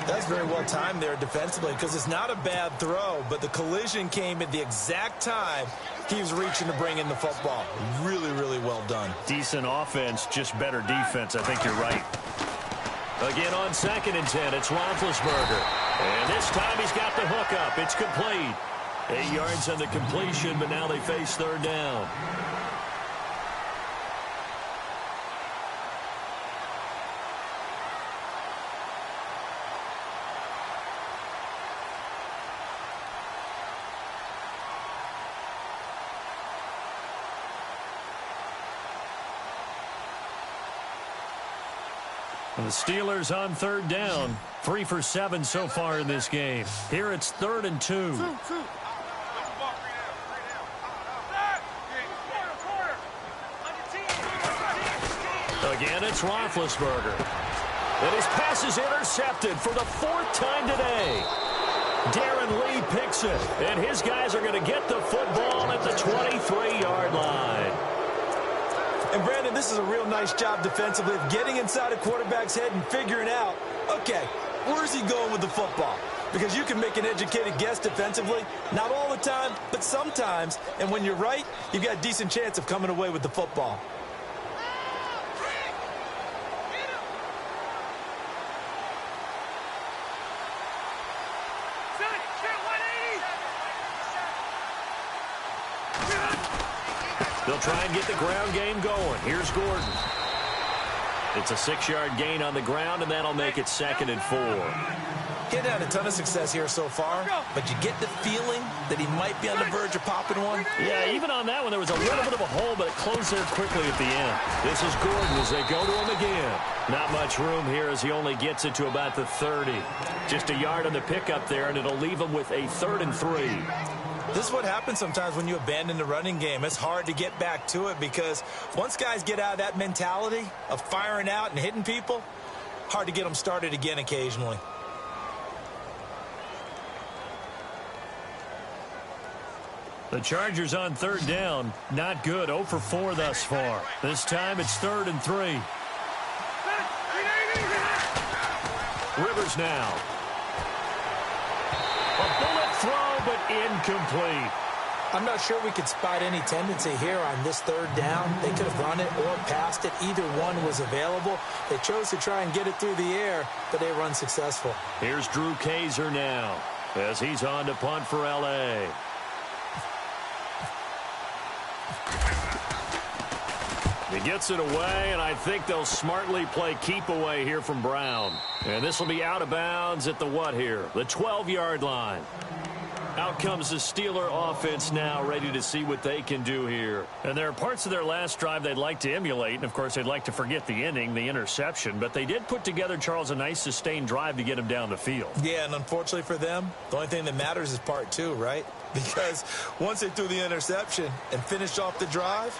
That's very well timed there defensively because it's not a bad throw, but the collision came at the exact time he was reaching to bring in the football. Really, really well done.
Decent offense, just better defense. I think you're right. Again on 2nd and 10, it's Roethlisberger. And this time he's got the hook up. It's complete. 8 yards on the completion, but now they face third down. And the Steelers on third down. 3 for 7 so far in this game. Here it's 3rd and 2. Again, it's Roethlisberger. And his pass is intercepted for the 4th time today. Darren Lee picks it, and his guys are going to get the football at the 23-yard line.
And, Brandon, this is a real nice job defensively of getting inside a quarterback's head and figuring out, okay, where's he going with the football? Because you can make an educated guess defensively, not all the time, but sometimes. And when you're right, you've got a decent chance of coming away with the football.
They'll try and get the ground game going. Here's Gordon. It's a 6-yard gain on the ground, and that'll make it 2nd and 4.
He's had a ton of success here so far, but you get the feeling that he might be on the verge of popping one.
Yeah, even on that one, there was a little bit of a hole, but it closed there quickly at the end. This is Gordon as they go to him again. Not much room here as he only gets it to about the 30. Just a yard on the pickup there, and it'll leave him with a 3rd and 3.
This is what happens sometimes when you abandon the running game. It's hard to get back to it because once guys get out of that mentality of firing out and hitting people, hard to get them started again occasionally.
The Chargers on 3rd down. Not good. 0 for 4 thus far. This time it's 3rd and 3. Rivers now. A bullet throw, but incomplete.
I'm not sure we could spot any tendency here on this 3rd down. They could have run it or passed it. Either one was available. They chose to try and get it through the air, but they were unsuccessful.
Here's Drew Kaiser now as he's on to punt for L.A. He gets it away, and I think they'll smartly play keep away here from Brown. And this will be out of bounds at the what here? The 12-yard line. Out comes the Steeler offense now, ready to see what they can do here. And there are parts of their last drive they'd like to emulate, and of course they'd like to forget the inning, the interception, but they did put together, Charles, a nice sustained drive to get him down the field.
Yeah, and unfortunately for them, the only thing that matters is part 2, right? Because once they threw the interception and finished off the drive,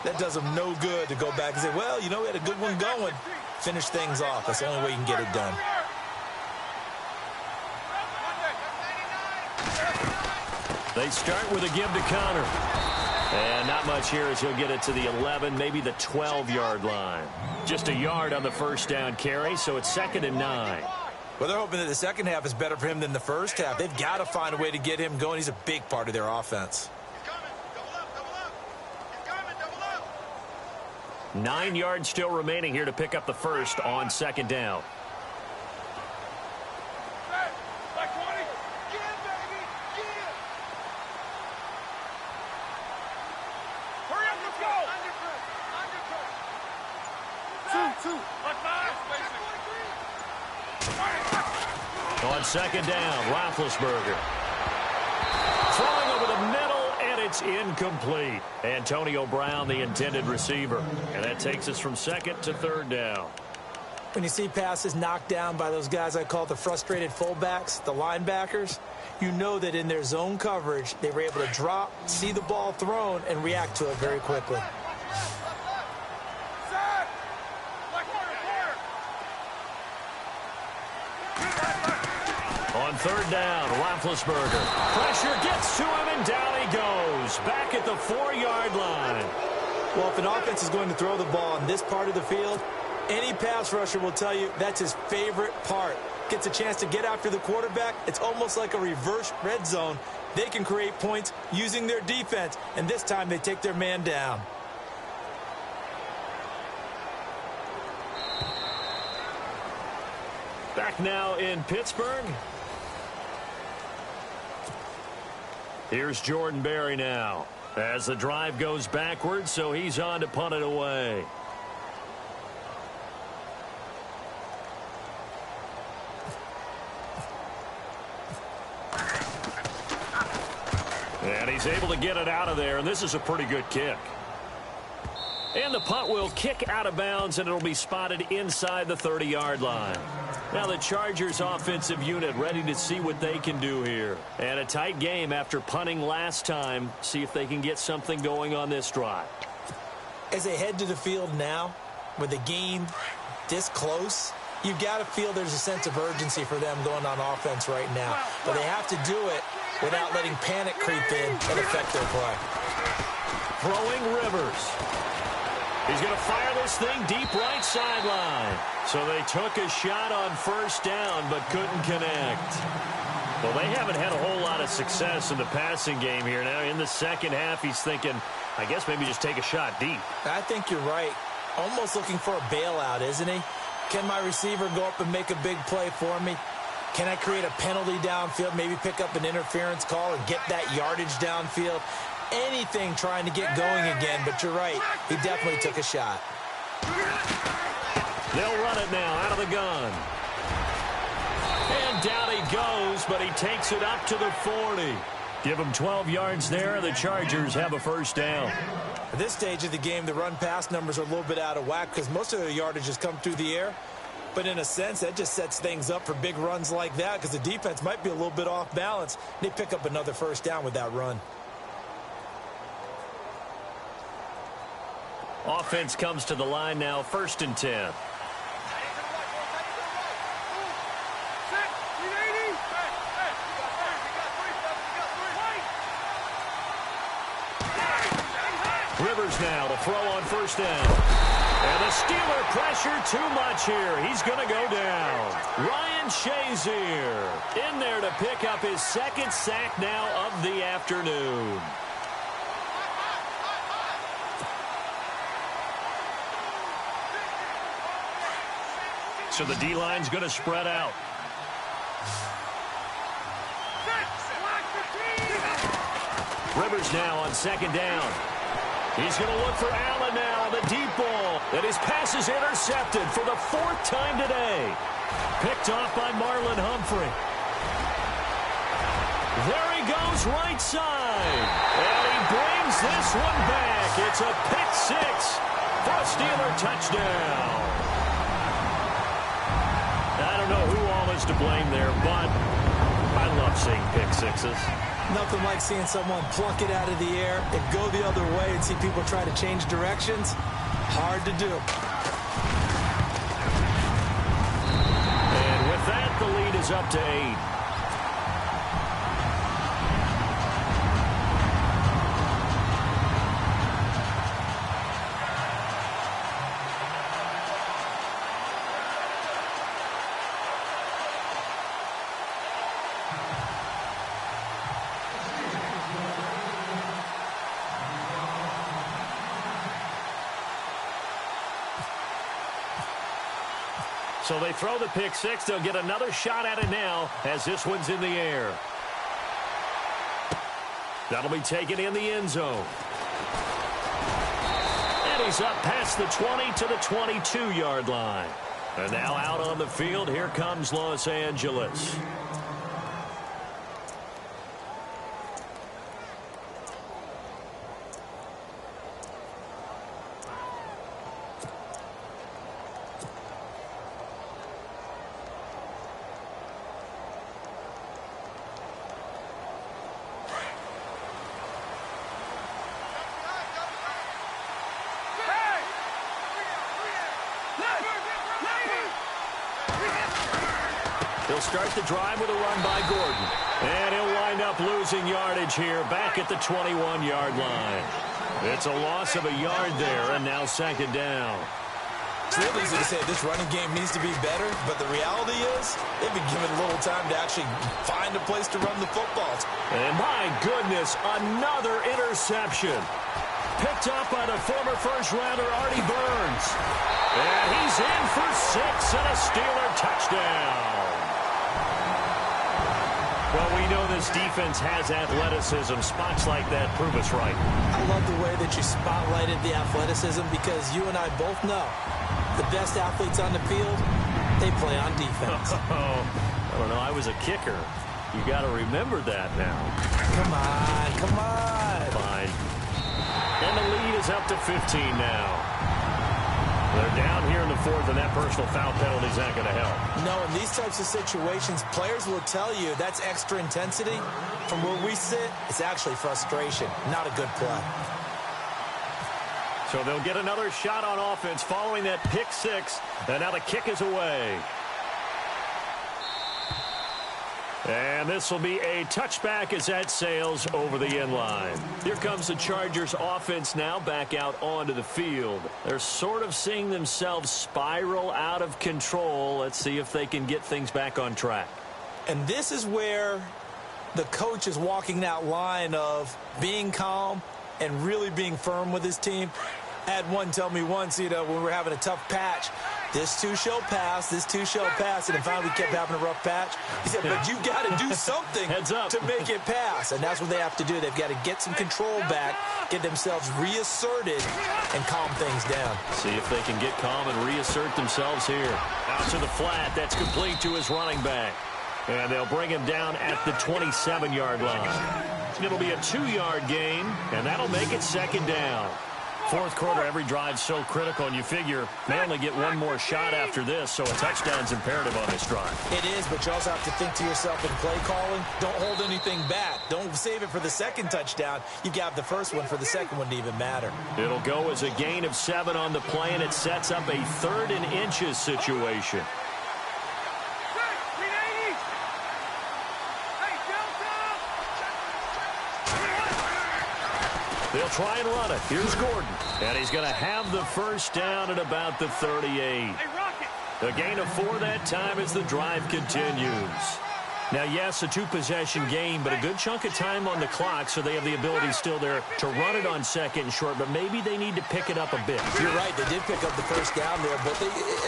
that does them no good to go back and say, well, you know, we had a good one going. Finish things off. That's the only way you can get it done.
They start with a give to Connor. And not much here as he'll get it to the 11, maybe the 12-yard line. Just a yard on the first down carry, so it's 2nd and 9.
Well, they're hoping that the second half is better for him than the first half. They've got to find a way to get him going. He's a big part of their offense.
9 yards still remaining here to pick up the first on 2nd down. On 2nd down, Roethlisberger. Throwing over the middle, and it's incomplete. Antonio Brown, the intended receiver. And that takes us from 2nd to 3rd down.
When you see passes knocked down by those guys I call the frustrated fullbacks, the linebackers, you know that in their zone coverage, they were able to drop, see the ball thrown, and react to it very quickly.
On 3rd down, Roethlisberger. Pressure gets to him, and down he goes. Back at the 4-yard line.
Well, if an offense is going to throw the ball in this part of the field, any pass rusher will tell you that's his favorite part. Gets a chance to get after the quarterback. It's almost like a reverse red zone. They can create points using their defense, and this time they take their man down.
Back now in Pittsburgh. Here's Jordan Berry now as the drive goes backwards, so he's on to punt it away. And he's able to get it out of there, and this is a pretty good kick. And the punt will kick out of bounds, and it'll be spotted inside the 30-yard line. Now the Chargers offensive unit ready to see what they can do here. And a tight game after punting last time. See if they can get something going on this drive.
As they head to the field now, with the game this close, you've got to feel there's a sense of urgency for them going on offense right now. But they have to do it without letting panic creep in and affect their play.
Throwing Rivers. He's going to fire this thing deep right sideline. So they took a shot on first down but couldn't connect. Well, they haven't had a whole lot of success in the passing game here. Now in the second half, he's thinking, I guess maybe just take a shot deep.
I think you're right. Almost looking for a bailout, isn't he? Can my receiver go up and make a big play for me? Can I create a penalty downfield, maybe pick up an interference call and get that yardage downfield? Anything trying to get going again, but you're right. He definitely took a shot.
They'll run it now out of the gun. And down he goes, but he takes it up to the 40. Give him 12 yards there. The Chargers have a first down.
At this stage of the game, the run-pass numbers are a little bit out of whack because most of their yardage has come through the air. But in a sense, that just sets things up for big runs like that because the defense might be a little bit off balance. They pick up another first down with that run.
Offense comes to the line now, 1st and 10. Rivers now to throw on first down. And the Steeler pressure too much here. He's going to go down. Ryan Shazier in there to pick up his 2nd sack now of the afternoon. So the D-line's going to spread out. Rivers now on 2nd down. He's going to look for Allen now on the deep ball. And his pass is intercepted for the 4th time today. Picked off by Marlon Humphrey. There he goes right side. And he brings this one back. It's a pick 6 for a Steeler touchdown. I don't know who all is to blame there, but I love seeing pick 6s.
Nothing like seeing someone pluck it out of the air and go the other way and see people try to change directions. Hard to do.
And with that, the lead is up to 8. So they throw the pick 6. They'll get another shot at it now as this one's in the air. That'll be taken in the end zone. And he's up past the 20 to the 22-yard line. And now out on the field, here comes Los Angeles. He'll start the drive with a run by Gordon. And he'll wind up losing yardage here back at the 21-yard line. It's a loss of a yard there, and now 2nd down.
It's real easy to say this running game needs to be better, but the reality is they've been given little time to actually find a place to run the football.
And my goodness, another interception. Picked up by the former first-rounder Artie Burns. And he's in for 6 and a Steeler touchdown. Well, we know this defense has athleticism. Spots like that prove us right.
I love the way that you spotlighted the athleticism because you and I both know the best athletes on the field, they play on defense.
I don't know. I was a kicker. You got to remember that now.
Come on, come on.
Fine. And the lead is up to 15 now. They're down here in the fourth, and that personal foul penalty is not going to help.
No, in these types of situations, players will tell you that's extra intensity. From where we sit, it's actually frustration, not a good play.
So they'll get another shot on offense following that pick six, and now the kick is away. And this will be a touchback as that sails over the end line. Here comes the Chargers offense now back out onto the field. They're sort of seeing themselves spiral out of control. Let's see if they can get things back on track.
And this is where the coach is walking that line of being calm and really being firm with his team. I had one tell me once, when we were having a tough patch, this too shall pass, this too shall pass, and finally we kept having a rough patch. He said, but you got to do something to make it pass, and that's what they have to do. They've got to get some control back, get themselves reasserted, and calm things down.
See if they can get calm and reassert themselves here. Out to the flat, that's complete to his running back. And they'll bring him down at the 27-yard line. It'll be a 2-yard gain, and that'll make it second down. Fourth quarter, every drive so critical, and you figure they only get one more shot after this, so a touchdown's imperative on this drive.
It is, but you also have to think to yourself in play calling, don't hold anything back. Don't save it for the second touchdown. You've got the first one for the second one to even matter.
It'll go as a gain of 7 on the play, and it sets up a 3rd and inches situation. They'll try and run it. Here's Gordon. And he's going to have the first down at about the 38. A gain of 4 that time as the drive continues. Now, yes, a 2-possession game, but a good chunk of time on the clock, so they have the ability still there to run it on second and short, but maybe they need to pick it up a bit.
You're right. They did pick up the first down there, but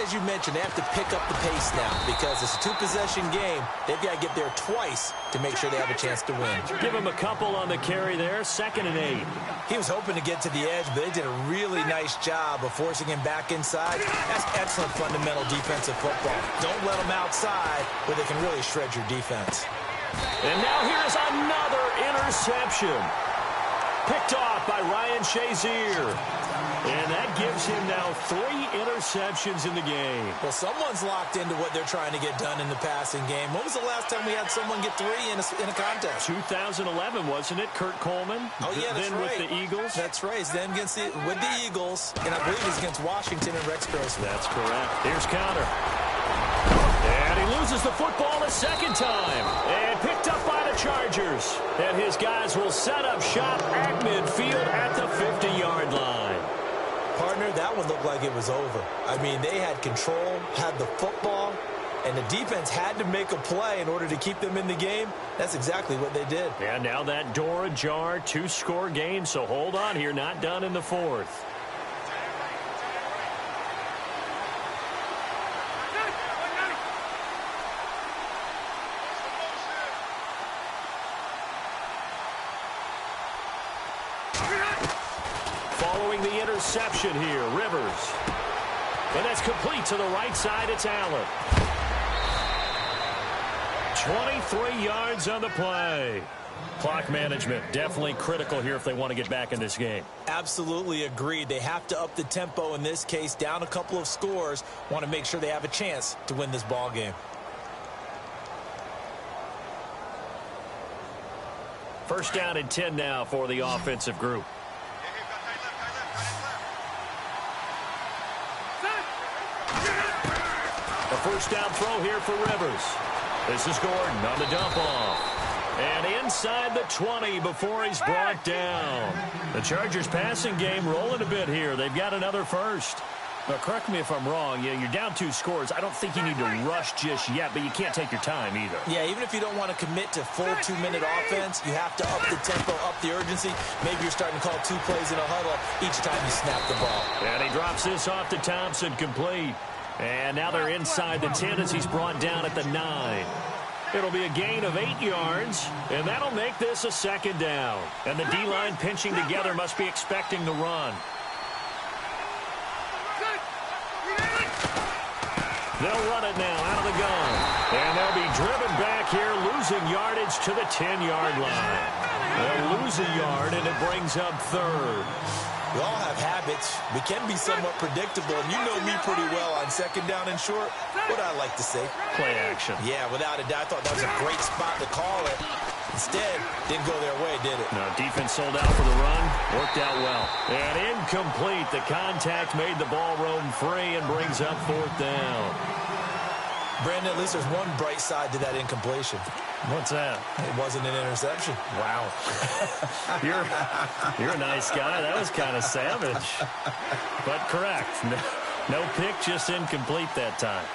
as you mentioned, they have to pick up the pace now because it's a 2-possession game. They've got to get there twice to make sure they have a chance to win.
Give him a couple on the carry there, 2nd and 8.
He was hoping to get to the edge, but they did a really nice job of forcing him back inside. That's excellent fundamental defensive football. Don't let them outside where they can really shred your defense.
And now here's another interception. Picked off by Ryan Shazier. And that gives him now 3 interceptions in the game.
Well, someone's locked into what they're trying to get done in the passing game. When was the last time we had someone get 3 in a contest?
2011, wasn't it? Kurt Coleman?
Oh, yeah, that's
then
right.
With the Eagles?
That's right. Then with the Eagles, and I believe it's against Washington and Rex Grossman.
That's correct. Here's counter. And he loses the football a second time. And picked up by the Chargers. And his guys will set up shop at midfield at the 50-yard line.
Partner, that one looked like it was over. I mean, they had control, had the football, and the defense had to make a play in order to keep them in the game. That's exactly what they did.
And now that door ajar, 2-score game, so hold on here, not done in the fourth. Following the interception here, Rivers. And that's complete to the right side. It's Allen. 23 yards on the play. Clock management definitely critical here if they want to get back in this game.
Absolutely agreed. They have to up the tempo in this case, down a couple of scores. Want to make sure they have a chance to win this ball game.
First down and 10 now for the offensive group. A first down throw here for Rivers. This is Gordon on the dump off. And inside the 20 before he's brought down. The Chargers passing game rolling a bit here. They've got another first. Now, correct me if I'm wrong. Yeah, you're down 2 scores. I don't think you need to rush just yet, but you can't take your time either.
Yeah, even if you don't want to commit to full 2-minute offense, you have to up the tempo, up the urgency. Maybe you're starting to call 2 plays in a huddle each time you snap the ball.
And he drops this off to Thompson, complete. And now they're inside the 10 as he's brought down at the 9. It'll be a gain of 8 yards, and that'll make this a second down. And the D-line pinching together must be expecting the run. They'll run it now out of the gun. And they'll be driven back here, losing yardage to the 10-yard line. They'll lose a yard, and it brings up 3rd.
We all have habits. We can be somewhat predictable, and you know me pretty well on second down and short. What I like to say?
Play action.
Yeah, without a doubt. I thought that was a great spot to call it. Instead, didn't go their way, did it?
No, defense sold out for the run. Worked out well. And incomplete. The contact made the ball roam free and brings up fourth down.
Brandon, at least there's one bright side to that incompletion.
What's that?
It wasn't an interception.
Wow. You're a nice guy. That was kind of savage. But correct. No pick, just incomplete that time.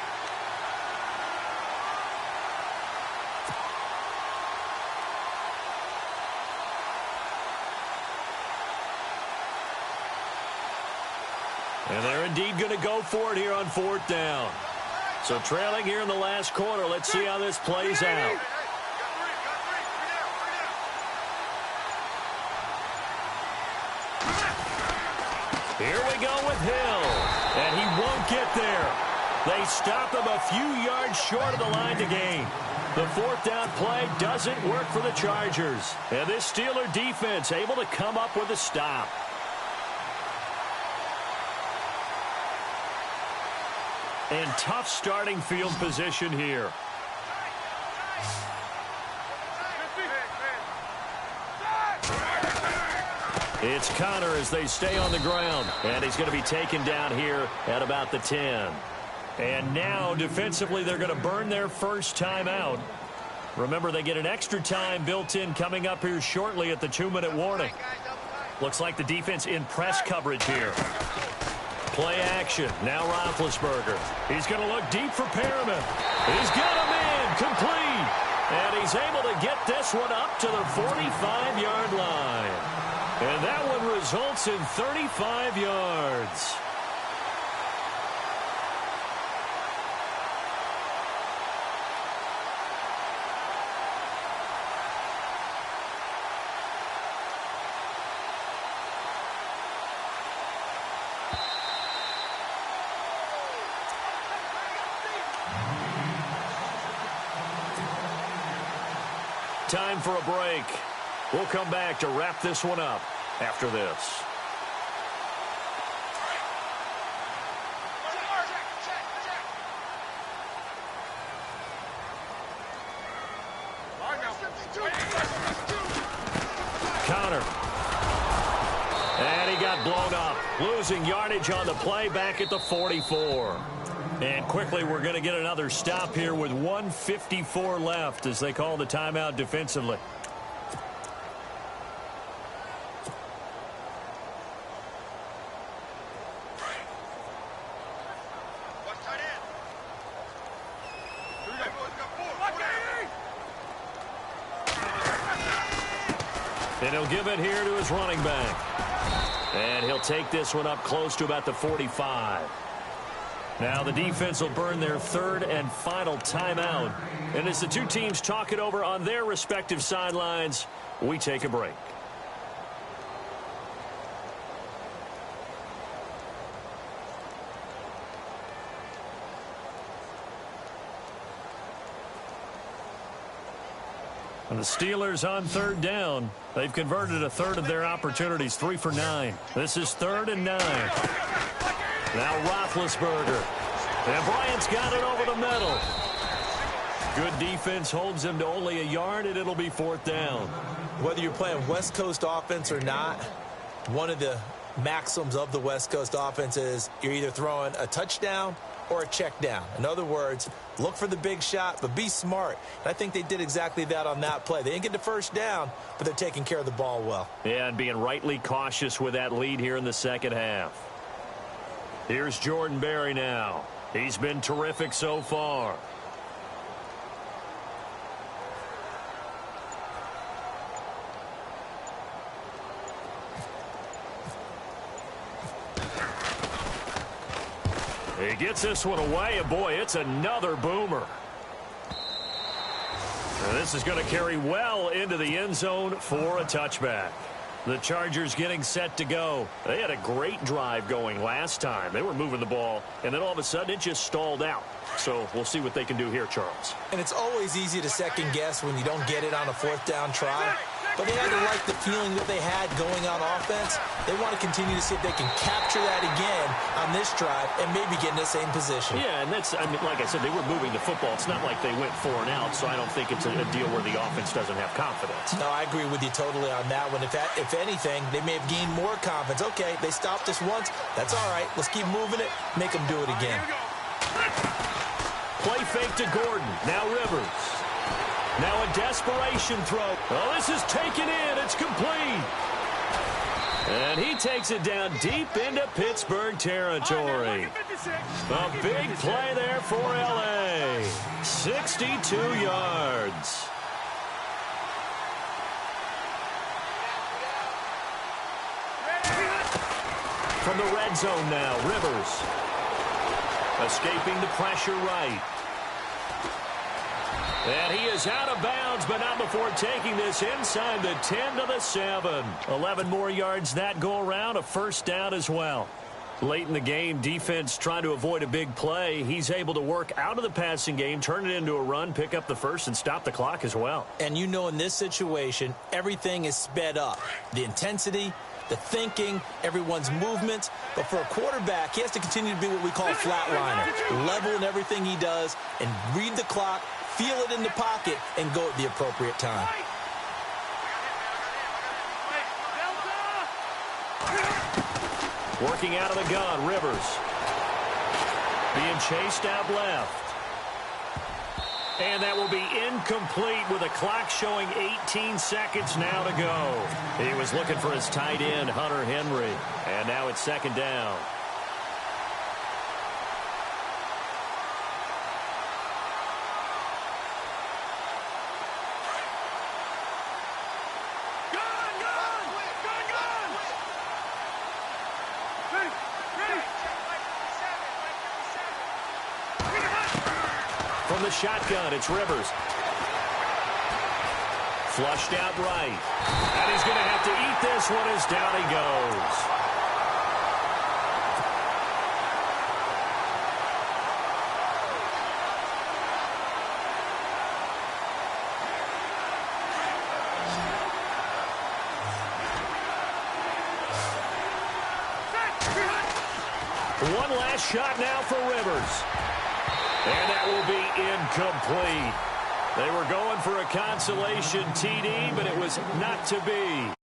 And they're indeed going to go for it here on fourth down. So trailing here in the last quarter. Let's see how this plays out. Here we go with Hill. And he won't get there. They stop him a few yards short of the line to gain. The fourth down play doesn't work for the Chargers. And this Steeler defense able to come up with a stop. And tough starting field position here. It's Connor as they stay on the ground. And he's going to be taken down here at about the 10. And now, defensively, they're going to burn their first timeout. Remember, they get an extra time built in coming up here shortly at the 2-minute warning. Looks like the defense in press coverage here. Play action. Now Roethlisberger. He's going to look deep for Perriman. He's got a man complete. And he's able to get this one up to the 45-yard line. And that one results in 35 yards. Time for a break. We'll come back to wrap this one up after this. Connor. And he got blown up. Losing yardage on the play back at the 44. And quickly, we're going to get another stop here with 1:54 left as they call the timeout defensively. And he'll give it here to his running back. And he'll take this one up close to about the 45. Now the defense will burn their third and final timeout. And as the two teams talk it over on their respective sidelines, we take a break. And the Steelers on third down. They've converted a third of their opportunities, 3 for 9. This is 3rd and 9. Now Roethlisberger. And Bryant's got it over the middle. Good defense holds him to only a yard, and it'll be 4th down.
Whether you're playing West Coast offense or not, one of the maxims of the West Coast offense is you're either throwing a touchdown or a check down. In other words, look for the big shot, but be smart. And I think they did exactly that on that play. They didn't get the first down, but they're taking care of the ball well.
Yeah, and being rightly cautious with that lead here in the second half. Here's Jordan Berry now. He's been terrific so far. He gets this one away, and boy, it's another boomer. And this is going to carry well into the end zone for a touchback. The Chargers getting set to go. They had a great drive going last time. They were moving the ball, and then all of a sudden it just stalled out. So we'll see what they can do here, Charles.
And it's always easy to second guess when you don't get it on a 4th down try. but they had to like the feeling that they had going on offense. They want to continue to see if they can capture that again on this drive and maybe get in the same position.
Yeah, and that's, I mean, like I said, they were moving the football. It's not like they went 4 and out, so I don't think it's a deal where the offense doesn't have confidence.
No, I agree with you totally on that one. If anything, they may have gained more confidence. Okay, they stopped us once. That's all right. Let's keep moving it. Make them do it again.
Play fake to Gordon. Now Rivers. Now a desperation throw. Oh, this is taken in. It's complete. And he takes it down deep into Pittsburgh territory. A big play there for L.A. 62 yards. From the red zone now, Rivers. Escaping the pressure right. And he is out of bounds, but not before taking this inside the 10 to the 7. 11 more yards that go around, a first down as well. Late in the game, defense trying to avoid a big play. He's able to work out of the passing game, turn it into a run, pick up the first, and stop the clock as well.
And you know in this situation, everything is sped up. The intensity, the thinking, everyone's movement. But for a quarterback, he has to continue to be what we call a flatliner. Level in everything he does and read the clock, feel it in the pocket, and go at the appropriate time.
Working out of the gun, Rivers. Being chased out left. And that will be incomplete with a clock showing 18 seconds now to go. He was looking for his tight end, Hunter Henry. And now it's second down. From the shotgun, it's Rivers. Flushed out right. And he's going to have to eat this one as down he goes. One last shot now for Rivers. And that will be incomplete. They were going for a consolation TD, but it was not to be.